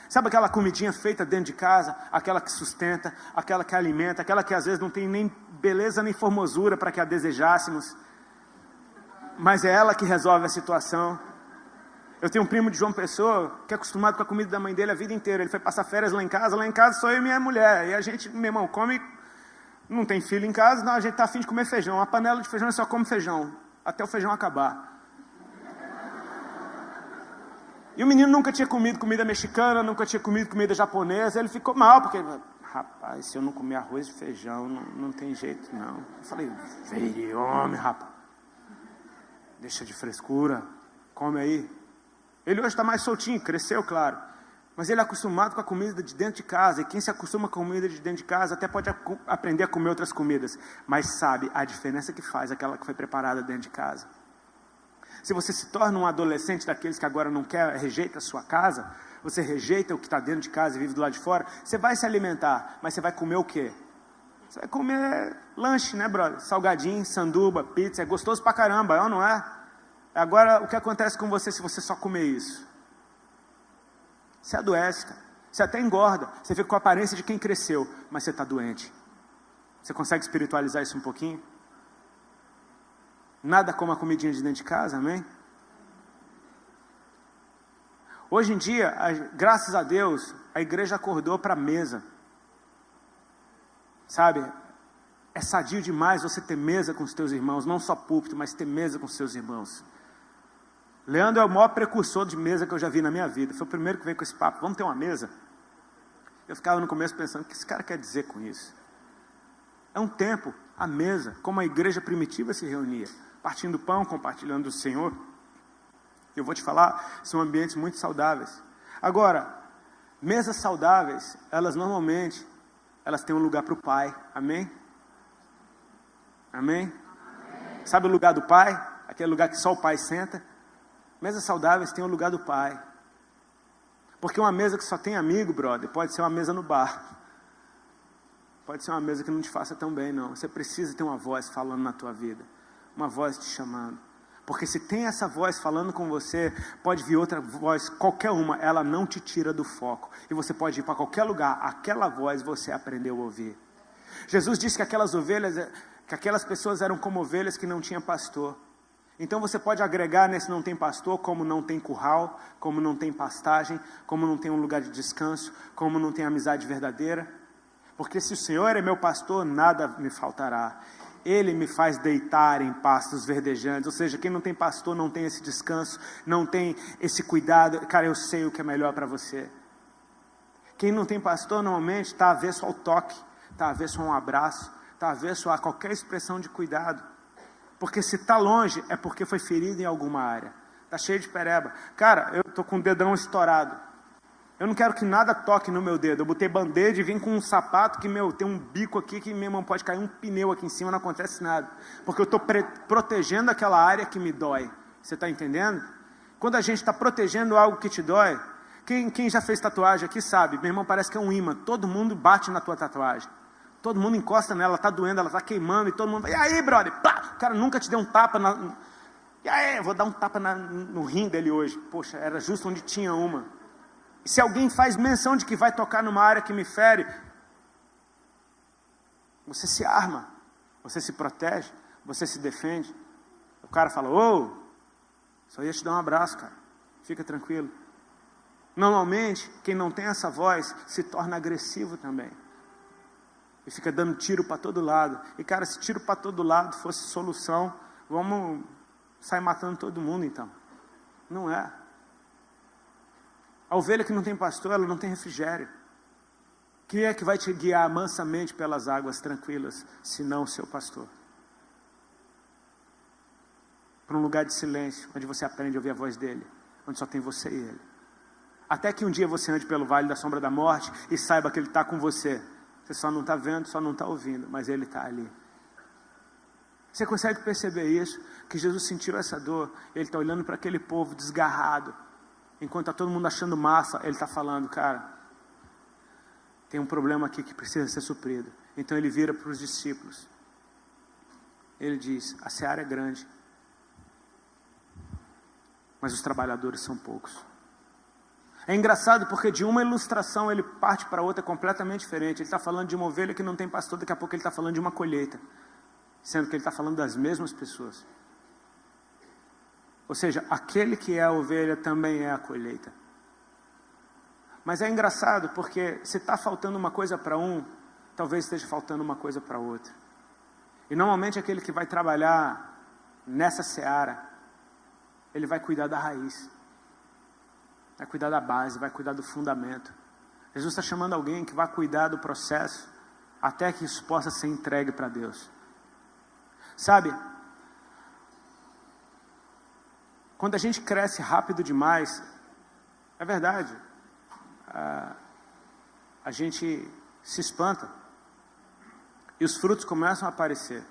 Sabe aquela comidinha feita dentro de casa? Aquela que sustenta, aquela que alimenta, aquela que às vezes não tem nem beleza nem formosura para que a desejássemos. Mas é ela que resolve a situação. Eu tenho um primo de João Pessoa que é acostumado com a comida da mãe dele a vida inteira. Ele foi passar férias lá em casa só eu e minha mulher. E a gente, meu irmão, come, não tem filho em casa, não, a gente tá afim de comer feijão. Uma panela de feijão, só come feijão, até o feijão acabar. E o menino nunca tinha comido comida mexicana, nunca tinha comido comida japonesa. Ele ficou mal, porque, rapaz, se eu não comer arroz e feijão, não tem jeito, não. Eu falei, veio homem, rapaz. Deixa de frescura, come aí. Ele hoje está mais soltinho, cresceu, claro. Mas ele é acostumado com a comida de dentro de casa. E quem se acostuma com a comida de dentro de casa até pode aprender a comer outras comidas. Mas sabe a diferença que faz aquela que foi preparada dentro de casa. Se você se torna um adolescente daqueles que agora não quer, rejeita a sua casa, você rejeita o que está dentro de casa e vive do lado de fora, você vai se alimentar, mas você vai comer o quê? Você vai comer lanche, né, brother? Salgadinho, sanduba, pizza, é gostoso pra caramba, é ou não é? Agora, o que acontece com você se você só comer isso? Você adoece, cara. Você até engorda. Você fica com a aparência de quem cresceu, mas você está doente. Você consegue espiritualizar isso um pouquinho? Nada como a comidinha de dentro de casa, amém? Hoje em dia, graças a Deus, a igreja acordou para a mesa. Sabe? É sadio demais você ter mesa com os teus irmãos, não só púlpito, mas ter mesa com os seus irmãos. Leandro é o maior precursor de mesa que eu já vi na minha vida. Foi o primeiro que veio com esse papo, vamos ter uma mesa? Eu ficava no começo pensando, o que esse cara quer dizer com isso? É um tempo, a mesa, como a igreja primitiva se reunia, partindo pão, compartilhando do Senhor. Eu vou te falar, são ambientes muito saudáveis. Agora, mesas saudáveis, elas normalmente, elas têm um lugar para o pai, amém? Amém? Amém? Sabe o lugar do pai? Aquele lugar que só o pai senta? Mesas saudáveis têm o lugar do pai. Porque uma mesa que só tem amigo, brother, pode ser uma mesa no bar. Pode ser uma mesa que não te faça tão bem, não. Você precisa ter uma voz falando na tua vida. Uma voz te chamando. Porque se tem essa voz falando com você, pode vir outra voz, qualquer uma, ela não te tira do foco. E você pode ir para qualquer lugar, aquela voz você aprendeu a ouvir. Jesus disse que aquelas pessoas eram como ovelhas que não tinham pastor. Então você pode agregar nesse não tem pastor, como não tem curral, como não tem pastagem, como não tem um lugar de descanso, como não tem amizade verdadeira. Porque se o Senhor é meu pastor, nada me faltará. Ele me faz deitar em pastos verdejantes. Ou seja, quem não tem pastor não tem esse descanso, não tem esse cuidado. Cara, eu sei o que é melhor para você. Quem não tem pastor normalmente está avesso ao toque, está avesso a um abraço, está avesso a qualquer expressão de cuidado. Porque se está longe é porque foi ferido em alguma área. Está cheio de pereba. Cara, eu estou com o dedão estourado. Eu não quero que nada toque no meu dedo. Eu botei band-aid e vim com um sapato que, tem um bico aqui que, meu irmão, pode cair um pneu aqui em cima, não acontece nada. Porque eu estou protegendo aquela área que me dói. Você está entendendo? Quando a gente está protegendo algo que te dói, quem já fez tatuagem aqui sabe, meu irmão, parece que é um imã. Todo mundo bate na tua tatuagem. Todo mundo encosta nela, ela está doendo, ela está queimando, e todo mundo, e aí, brother? Pá! O cara nunca te deu um tapa e aí, eu vou dar um tapa no rim dele hoje. Poxa, era justo onde tinha uma. E se alguém faz menção de que vai tocar numa área que me fere, você se arma, você se protege, você se defende. O cara fala, só ia te dar um abraço, cara, fica tranquilo. Normalmente, quem não tem essa voz, se torna agressivo também. E fica dando tiro para todo lado. E cara, se tiro para todo lado fosse solução, vamos sair matando todo mundo então. Não é. A ovelha que não tem pastor, ela não tem refrigério. Quem é que vai te guiar mansamente pelas águas tranquilas, se não o seu pastor? Para um lugar de silêncio, onde você aprende a ouvir a voz dele, onde só tem você e ele. Até que um dia você ande pelo vale da sombra da morte e saiba que ele está com você. Você só não está vendo, só não está ouvindo, mas ele está ali. Você consegue perceber isso? Que Jesus sentiu essa dor, ele está olhando para aquele povo desgarrado. Enquanto está todo mundo achando massa, ele está falando, cara, tem um problema aqui que precisa ser suprido. Então ele vira para os discípulos. Ele diz, a seara é grande, mas os trabalhadores são poucos. É engraçado porque de uma ilustração ele parte para outra completamente diferente. Ele está falando de uma ovelha que não tem pastor, daqui a pouco ele está falando de uma colheita. Sendo que ele está falando das mesmas pessoas. Ou seja, aquele que é a ovelha também é a colheita. Mas é engraçado porque se está faltando uma coisa para um, talvez esteja faltando uma coisa para outro. E normalmente aquele que vai trabalhar nessa seara, ele vai cuidar da raiz. Vai cuidar da base, vai cuidar do fundamento. Jesus está chamando alguém que vai cuidar do processo até que isso possa ser entregue para Deus. Sabe, quando a gente cresce rápido demais, é verdade, a gente se espanta e os frutos começam a aparecer.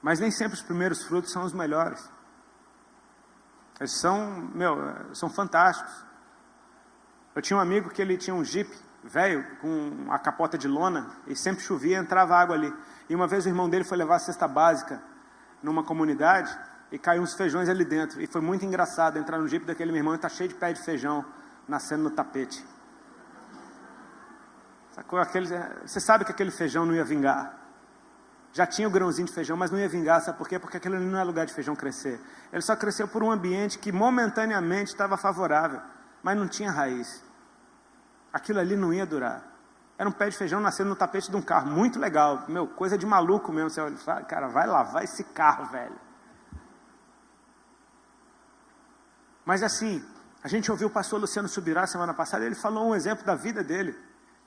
Mas nem sempre os primeiros frutos são os melhores. Eles são fantásticos. Eu tinha um amigo que ele tinha um Jeep velho, com uma capota de lona, e sempre chovia, entrava água ali. E uma vez o irmão dele foi levar a cesta básica numa comunidade, e caiu uns feijões ali dentro. E foi muito engraçado entrar no Jeep daquele meu irmão e tá cheio de pé de feijão nascendo no tapete. Sacou? Você sabe que aquele feijão não ia vingar. Já tinha o grãozinho de feijão, mas não ia vingar, sabe por quê? Porque aquilo ali não é lugar de feijão crescer. Ele só cresceu por um ambiente que momentaneamente estava favorável, mas não tinha raiz. Aquilo ali não ia durar. Era um pé de feijão nascendo no tapete de um carro, muito legal, meu, coisa de maluco mesmo. Você olha e fala, cara, vai lavar esse carro, velho. Mas assim, a gente ouviu o pastor Luciano Subirá semana passada, ele falou um exemplo da vida dele,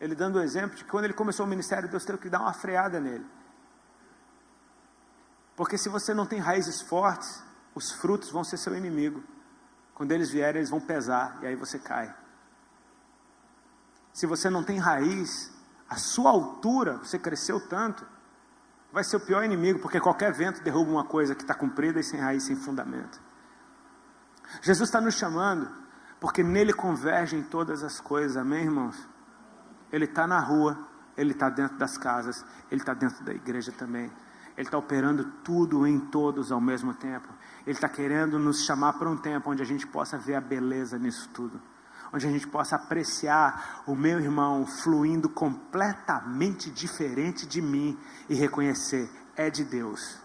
ele dando o exemplo de que quando ele começou o ministério, Deus teve que dar uma freada nele. Porque se você não tem raízes fortes, os frutos vão ser seu inimigo. Quando eles vierem, eles vão pesar, e aí você cai. Se você não tem raiz, a sua altura, você cresceu tanto, vai ser o pior inimigo, porque qualquer vento derruba uma coisa que está comprida e sem raiz, sem fundamento. Jesus está nos chamando, porque nele convergem todas as coisas, amém, irmãos? Ele está na rua, ele está dentro das casas, ele está dentro da igreja também. Ele está operando tudo em todos ao mesmo tempo. Ele está querendo nos chamar para um tempo onde a gente possa ver a beleza nisso tudo. Onde a gente possa apreciar o meu irmão fluindo completamente diferente de mim e reconhecer, é de Deus.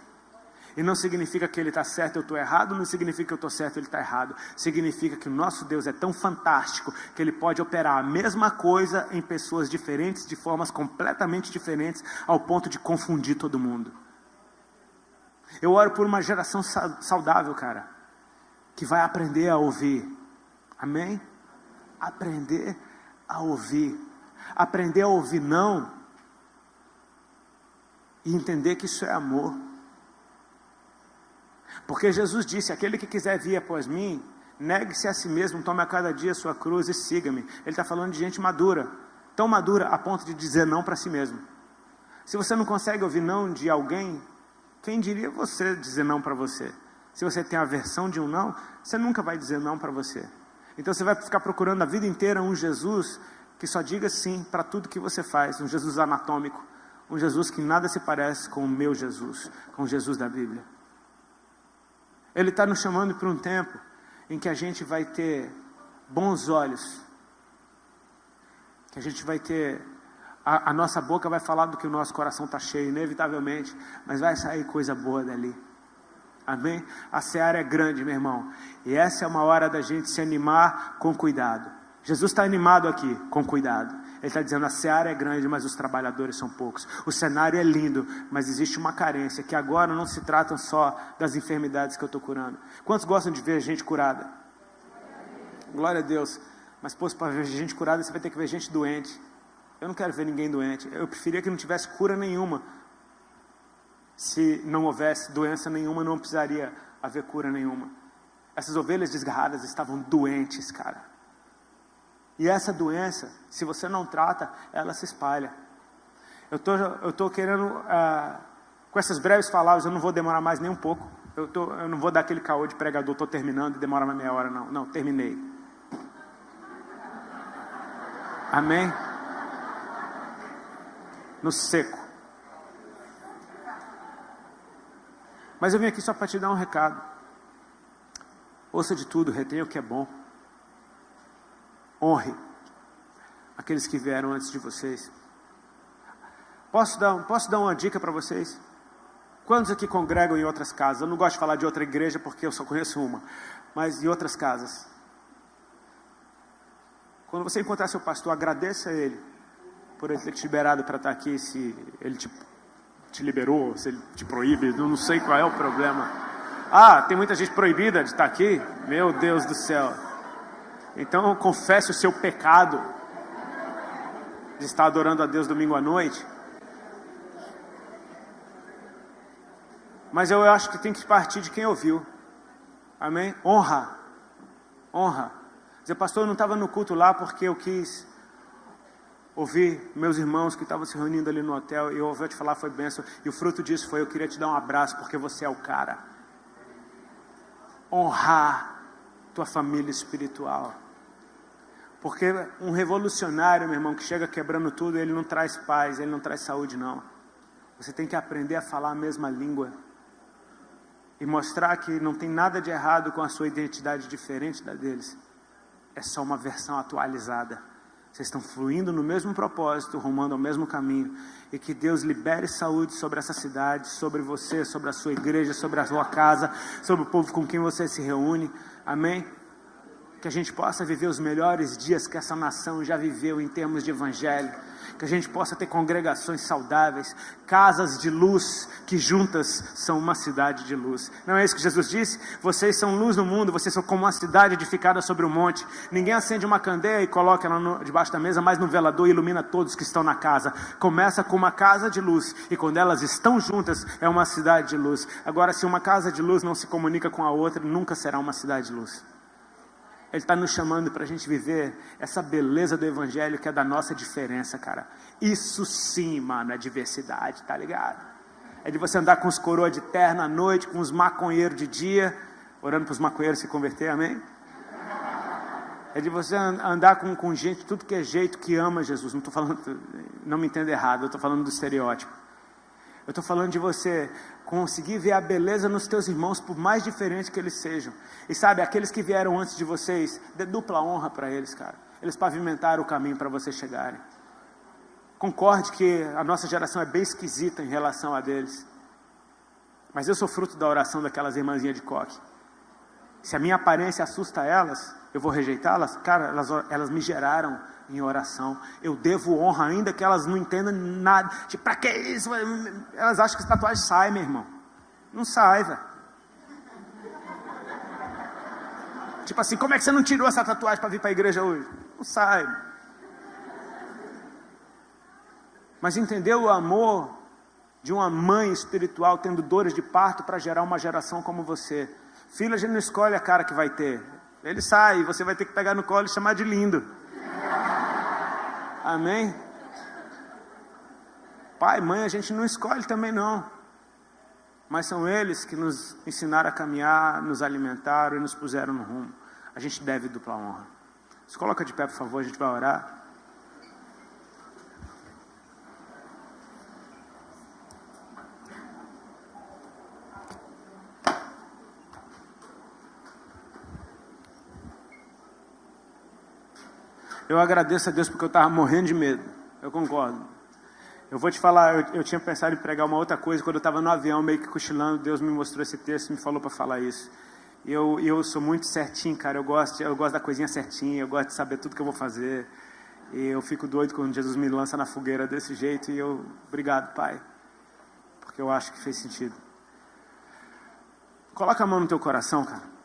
E não significa que ele está certo, eu estou errado, não significa que eu estou certo, ele está errado. Significa que o nosso Deus é tão fantástico que ele pode operar a mesma coisa em pessoas diferentes, de formas completamente diferentes, ao ponto de confundir todo mundo. Eu oro por uma geração saudável, cara, que vai aprender a ouvir. Amém? Aprender a ouvir. Aprender a ouvir não. E entender que isso é amor. Porque Jesus disse, aquele que quiser vir após mim, negue-se a si mesmo, tome a cada dia a sua cruz e siga-me. Ele está falando de gente madura. Tão madura a ponto de dizer não para si mesmo. Se você não consegue ouvir não de alguém, quem diria você dizer não para você? Se você tem a aversão de um não, você nunca vai dizer não para você. Então você vai ficar procurando a vida inteira um Jesus que só diga sim para tudo que você faz. Um Jesus anatômico. Um Jesus que nada se parece com o meu Jesus. Com o Jesus da Bíblia. Ele está nos chamando para um tempo em que a gente vai ter bons olhos. Que a gente vai ter... A nossa boca vai falar do que o nosso coração está cheio, inevitavelmente. Mas vai sair coisa boa dali. Amém? A seara é grande, meu irmão. E essa é uma hora da gente se animar com cuidado. Jesus está animado aqui, com cuidado. Ele está dizendo, a seara é grande, mas os trabalhadores são poucos. O cenário é lindo, mas existe uma carência, que agora não se trata só das enfermidades que eu estou curando. Quantos gostam de ver gente curada? Glória a Deus. Mas, pô, para ver gente curada, você vai ter que ver gente doente. Eu não quero ver ninguém doente. Eu preferia que não tivesse cura nenhuma. Se não houvesse doença nenhuma, não precisaria haver cura nenhuma. Essas ovelhas desgarradas estavam doentes, cara. E essa doença, se você não trata, ela se espalha. Eu tô querendo, com essas breves palavras, eu não vou demorar mais nem um pouco. Eu não vou dar aquele caô de pregador, estou terminando e demora mais meia hora, não. Não, terminei. Amém? No seco. Mas eu vim aqui só para te dar um recado. Ouça de tudo, retenha o que é bom. Honre aqueles que vieram antes de vocês. Posso dar uma dica para vocês? Quantos aqui congregam em outras casas? Eu não gosto de falar de outra igreja porque eu só conheço uma. Mas em outras casas. Quando você encontrar seu pastor, agradeça a ele por ele ter te liberado para estar aqui. Se ele te liberou, se ele te proíbe, eu não sei qual é o problema. Ah, tem muita gente proibida de estar aqui? Meu Deus do céu. Então confesse o seu pecado de estar adorando a Deus domingo à noite. Mas eu acho que tem que partir de quem ouviu. Amém? Honra. Honra. Dizer, pastor, eu não estava no culto lá porque eu quis ouvir meus irmãos que estavam se reunindo ali no hotel, e eu ouvi te falar, foi bênção, e o fruto disso foi, eu queria te dar um abraço, porque você é o cara. Honrar tua família espiritual. Porque um revolucionário, meu irmão, que chega quebrando tudo, ele não traz paz, ele não traz saúde, não. Você tem que aprender a falar a mesma língua. E mostrar que não tem nada de errado com a sua identidade diferente da deles. É só uma versão atualizada. Vocês estão fluindo no mesmo propósito, rumando ao mesmo caminho. E que Deus libere saúde sobre essa cidade, sobre você, sobre a sua igreja, sobre a sua casa, sobre o povo com quem você se reúne. Amém? Que a gente possa viver os melhores dias que essa nação já viveu em termos de evangelho. que a gente possa ter congregações saudáveis, casas de luz, que juntas são uma cidade de luz. Não é isso que Jesus disse? Vocês são luz no mundo, vocês são como uma cidade edificada sobre um monte. Ninguém acende uma candeia e coloca ela debaixo da mesa, mas no velador e ilumina todos que estão na casa. Começa com uma casa de luz, e quando elas estão juntas, é uma cidade de luz. Agora, se uma casa de luz não se comunica com a outra, nunca será uma cidade de luz. Ele está nos chamando para a gente viver essa beleza do Evangelho que é da nossa diferença, cara. Isso sim, mano, é diversidade, tá ligado? É de você andar com os coroas de terno à noite, com os maconheiros de dia, orando para os maconheiros se converter, amém? É de você andar com gente, tudo que é jeito, que ama Jesus. Não estou falando, não me entenda errado, eu estou falando do estereótipo. Eu estou falando de você conseguir ver a beleza nos teus irmãos, por mais diferentes que eles sejam. E sabe, aqueles que vieram antes de vocês, dê dupla honra para eles, cara. Eles pavimentaram o caminho para vocês chegarem. Concorde que a nossa geração é bem esquisita em relação a deles. Mas eu sou fruto da oração daquelas irmãzinhas de coque. Se a minha aparência assusta elas, eu vou rejeitá-las? Cara, elas me geraram em oração. Eu devo honra, ainda que elas não entendam nada. Tipo, pra que isso? Elas acham que essa tatuagem sai, meu irmão. Não sai, velho. Tipo assim, como é que você não tirou essa tatuagem para vir para a igreja hoje? Não sai. Mas entendeu o amor de uma mãe espiritual tendo dores de parto para gerar uma geração como você? Filho, a gente não escolhe a cara que vai ter. Ele sai, você vai ter que pegar no colo e chamar de lindo. Amém? Pai, mãe, a gente não escolhe também não. Mas são eles que nos ensinaram a caminhar, nos alimentaram e nos puseram no rumo. A gente deve dupla honra. Se coloca de pé, por favor, a gente vai orar. Eu agradeço a Deus porque eu estava morrendo de medo. Eu concordo. Eu vou te falar, eu tinha pensado em pregar uma outra coisa. Quando eu estava no avião, meio que cochilando, Deus me mostrou esse texto e me falou para falar isso. E eu sou muito certinho, cara. Eu gosto da coisinha certinha. Eu gosto de saber tudo que eu vou fazer. E eu fico doido quando Jesus me lança na fogueira desse jeito. E obrigado, Pai. Porque eu acho que fez sentido. Coloca a mão no teu coração, cara.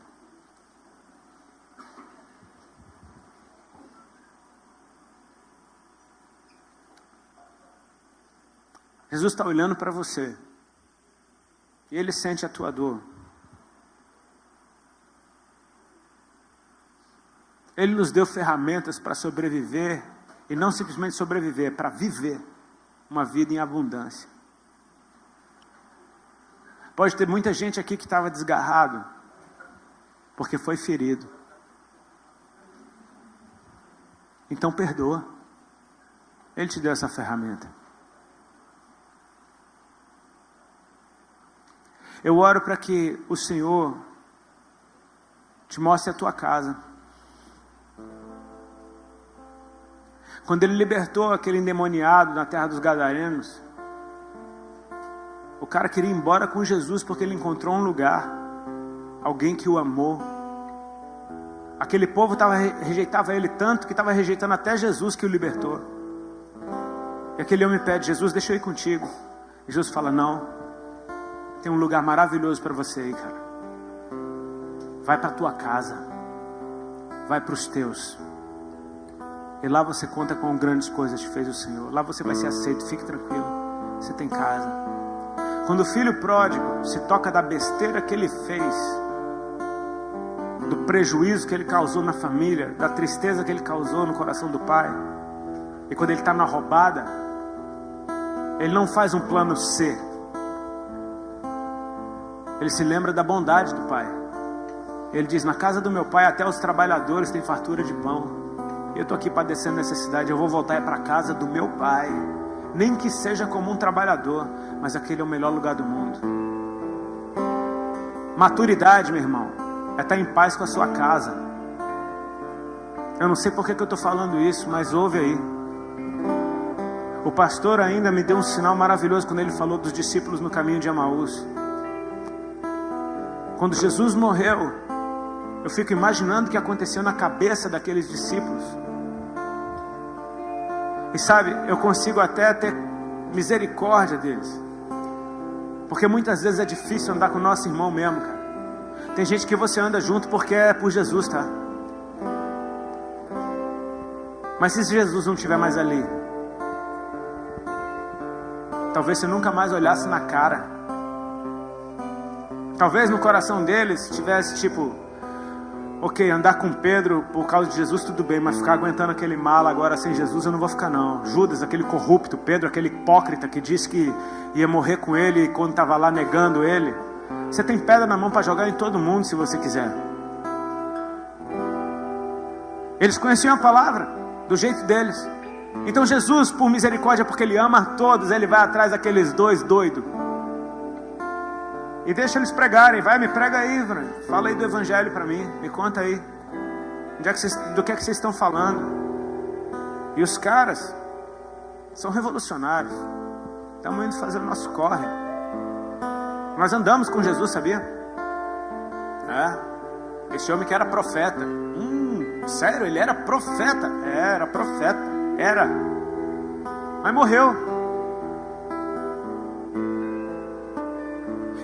Jesus está olhando para você. E Ele sente a tua dor. Ele nos deu ferramentas para sobreviver. E não simplesmente sobreviver, para viver uma vida em abundância. Pode ter muita gente aqui que estava desgarrado. Porque foi ferido. Então perdoa. Ele te deu essa ferramenta. Eu oro para que o Senhor te mostre a tua casa. Quando Ele libertou aquele endemoniado na terra dos Gadarenos, o cara queria ir embora com Jesus porque ele encontrou um lugar, alguém que o amou. Aquele povo rejeitava ele tanto que estava rejeitando até Jesus que o libertou. E aquele homem pede: Jesus, deixa eu ir contigo. E Jesus fala: não. Tem um lugar maravilhoso para você aí, cara. Vai para a tua casa. Vai para os teus. E lá você conta com grandes coisas que fez o Senhor. Lá você vai ser aceito, fique tranquilo. Você tem casa. Quando o filho pródigo se toca da besteira que ele fez, do prejuízo que ele causou na família, da tristeza que ele causou no coração do pai, e quando ele está na roubada, ele não faz um plano C. Ele se lembra da bondade do pai. Ele diz: na casa do meu pai até os trabalhadores têm fartura de pão. E eu estou aqui padecendo necessidade. Eu vou voltar para a casa do meu pai. Nem que seja como um trabalhador, mas aquele é o melhor lugar do mundo. Maturidade, meu irmão, é estar em paz com a sua casa. Eu não sei por que eu estou falando isso, mas ouve aí. O pastor ainda me deu um sinal maravilhoso quando ele falou dos discípulos no caminho de Emaús. Quando Jesus morreu, eu fico imaginando o que aconteceu na cabeça daqueles discípulos. E sabe, eu consigo até ter misericórdia deles, porque muitas vezes é difícil andar com o nosso irmão mesmo, cara. Tem gente que você anda junto porque é por Jesus, tá? Mas se Jesus não estiver mais ali, talvez você nunca mais olhasse na cara. Talvez no coração deles tivesse tipo, ok, andar com Pedro por causa de Jesus tudo bem, mas ficar aguentando aquele mala agora sem Jesus eu não vou ficar não. Judas, aquele corrupto, Pedro, aquele hipócrita que disse que ia morrer com ele quando estava lá negando ele. Você tem pedra na mão para jogar em todo mundo se você quiser. Eles conheciam a palavra do jeito deles. Então Jesus, por misericórdia, porque Ele ama a todos, Ele vai atrás daqueles dois doidos e deixa eles pregarem. Vai, me prega aí, fala aí do evangelho para mim, me conta aí do que é que vocês estão falando. E os caras são revolucionários. Estamos indo fazer o nosso corre. Nós andamos com Jesus, sabia? Esse homem que era profeta. Sério, ele era profeta. Era profeta. Era. Mas morreu.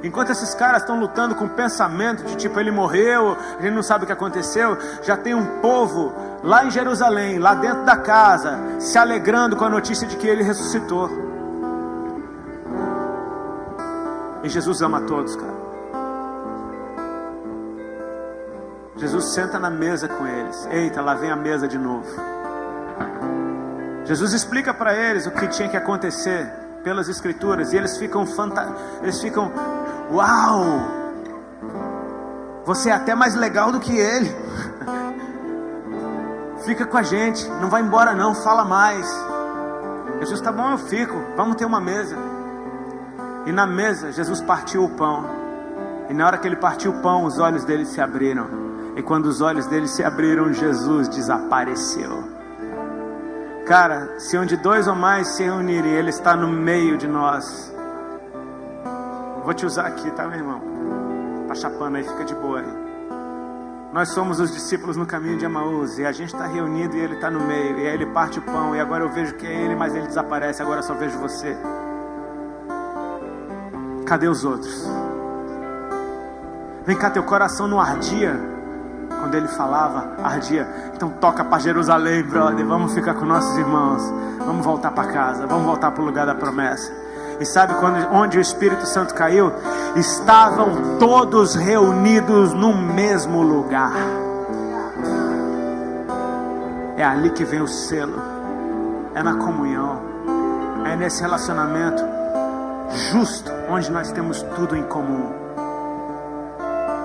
Enquanto esses caras estão lutando com o pensamento de tipo, ele morreu, a gente não sabe o que aconteceu, já tem um povo lá em Jerusalém, lá dentro da casa, se alegrando com a notícia de que ele ressuscitou. E Jesus ama a todos, cara. Jesus senta na mesa com eles. Eita, lá vem a mesa de novo. Jesus explica para eles o que tinha que acontecer pelas escrituras. E eles ficam uau, você é até mais legal do que ele. Fica com a gente, não vai embora não, fala mais. Jesus, tá bom, eu fico, vamos ter uma mesa. E na mesa Jesus partiu o pão. E na hora que ele partiu o pão, os olhos dele se abriram. E quando os olhos dele se abriram, Jesus desapareceu. Cara, se onde dois ou mais se reunirem, Ele está no meio de nós. Vou te usar aqui, tá, meu irmão? Tá chapando aí, fica de boa aí. Nós somos os discípulos no caminho de Emaús, e a gente está reunido e Ele está no meio. E aí Ele parte o pão, e agora eu vejo que é Ele, mas Ele desaparece, agora eu só vejo você. Cadê os outros? Vem cá, teu coração não ardia quando Ele falava? Ardia. Então toca para Jerusalém, brother. Vamos ficar com nossos irmãos. Vamos voltar para casa. Vamos voltar para o lugar da promessa. E sabe onde o Espírito Santo caiu? Estavam todos reunidos no mesmo lugar. É ali que vem o selo. É na comunhão. É nesse relacionamento justo, onde nós temos tudo em comum.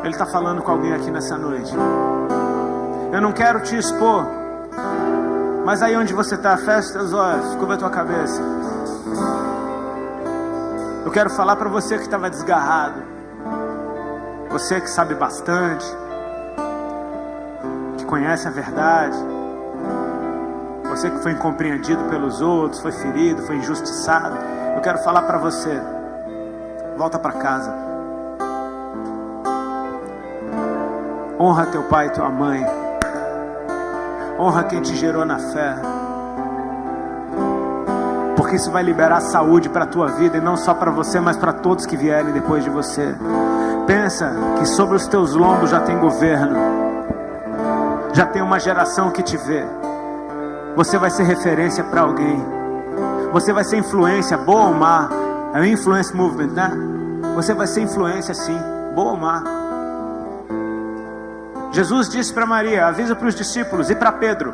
Ele está falando com alguém aqui nessa noite. Eu não quero te expor, mas aí onde você está, fecha seus olhos, curva a tua cabeça. Eu quero falar para você que estava desgarrado, você que sabe bastante, que conhece a verdade, você que foi incompreendido pelos outros, foi ferido, foi injustiçado. Eu quero falar para você: volta para casa. Honra teu pai e tua mãe. Honra quem te gerou na fé. Porque isso vai liberar saúde para a tua vida. E não só para você, mas para todos que vierem depois de você. Pensa que sobre os teus lombos já tem governo. Já tem uma geração que te vê. Você vai ser referência para alguém. Você vai ser influência, boa ou má. É o influence movement, né? Você vai ser influência sim, boa ou má. Jesus disse para Maria: avisa para os discípulos e para Pedro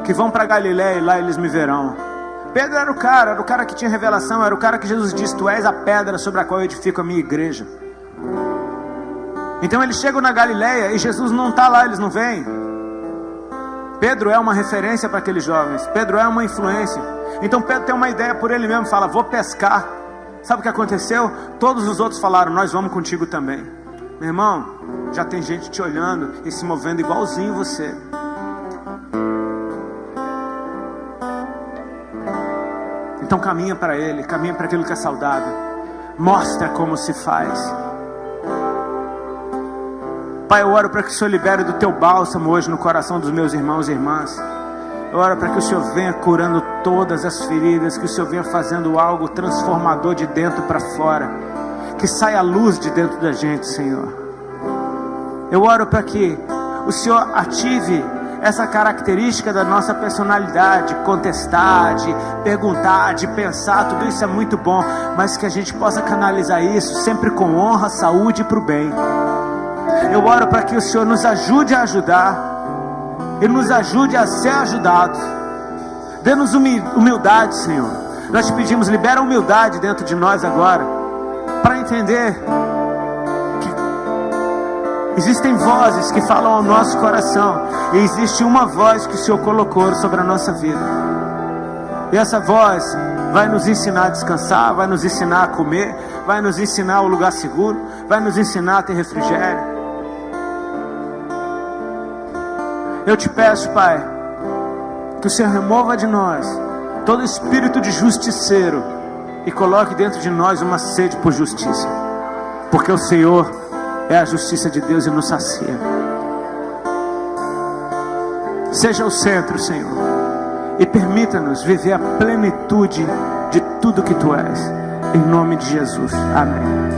que vão para Galiléia e lá eles me verão. Pedro era o cara que tinha revelação, era o cara que Jesus disse: tu és a pedra sobre a qual eu edifico a minha igreja. Então eles chegam na Galiléia e Jesus não está lá, eles não vêm. Pedro é uma referência para aqueles jovens, Pedro é uma influência. Então Pedro tem uma ideia por ele mesmo, fala: vou pescar. Sabe o que aconteceu? Todos os outros falaram: nós vamos contigo também. Meu irmão, já tem gente te olhando e se movendo igualzinho você. Então caminha para Ele, caminha para aquilo que é saudável. Mostra como se faz. Pai, eu oro para que o Senhor libere do teu bálsamo hoje no coração dos meus irmãos e irmãs. Eu oro para que o Senhor venha curando todas as feridas, que o Senhor venha fazendo algo transformador de dentro para fora, que saia a luz de dentro da gente, Senhor. Eu oro para que o Senhor ative essa característica da nossa personalidade, contestar, de perguntar, de pensar, tudo isso é muito bom, mas que a gente possa canalizar isso sempre com honra, saúde e para o bem. Eu oro para que o Senhor nos ajude a ajudar e nos ajude a ser ajudados. Dê-nos humildade, Senhor. Nós te pedimos, libera a humildade dentro de nós agora, para entender que existem vozes que falam ao nosso coração, e existe uma voz que o Senhor colocou sobre a nossa vida, e essa voz vai nos ensinar a descansar, vai nos ensinar a comer, vai nos ensinar o lugar seguro, vai nos ensinar a ter refrigério. Eu te peço, Pai, que o Senhor remova de nós todo espírito de justiceiro e coloque dentro de nós uma sede por justiça, porque o Senhor é a justiça de Deus e nos sacia. Seja o centro, Senhor, e permita-nos viver a plenitude de tudo que Tu és, em nome de Jesus, amém.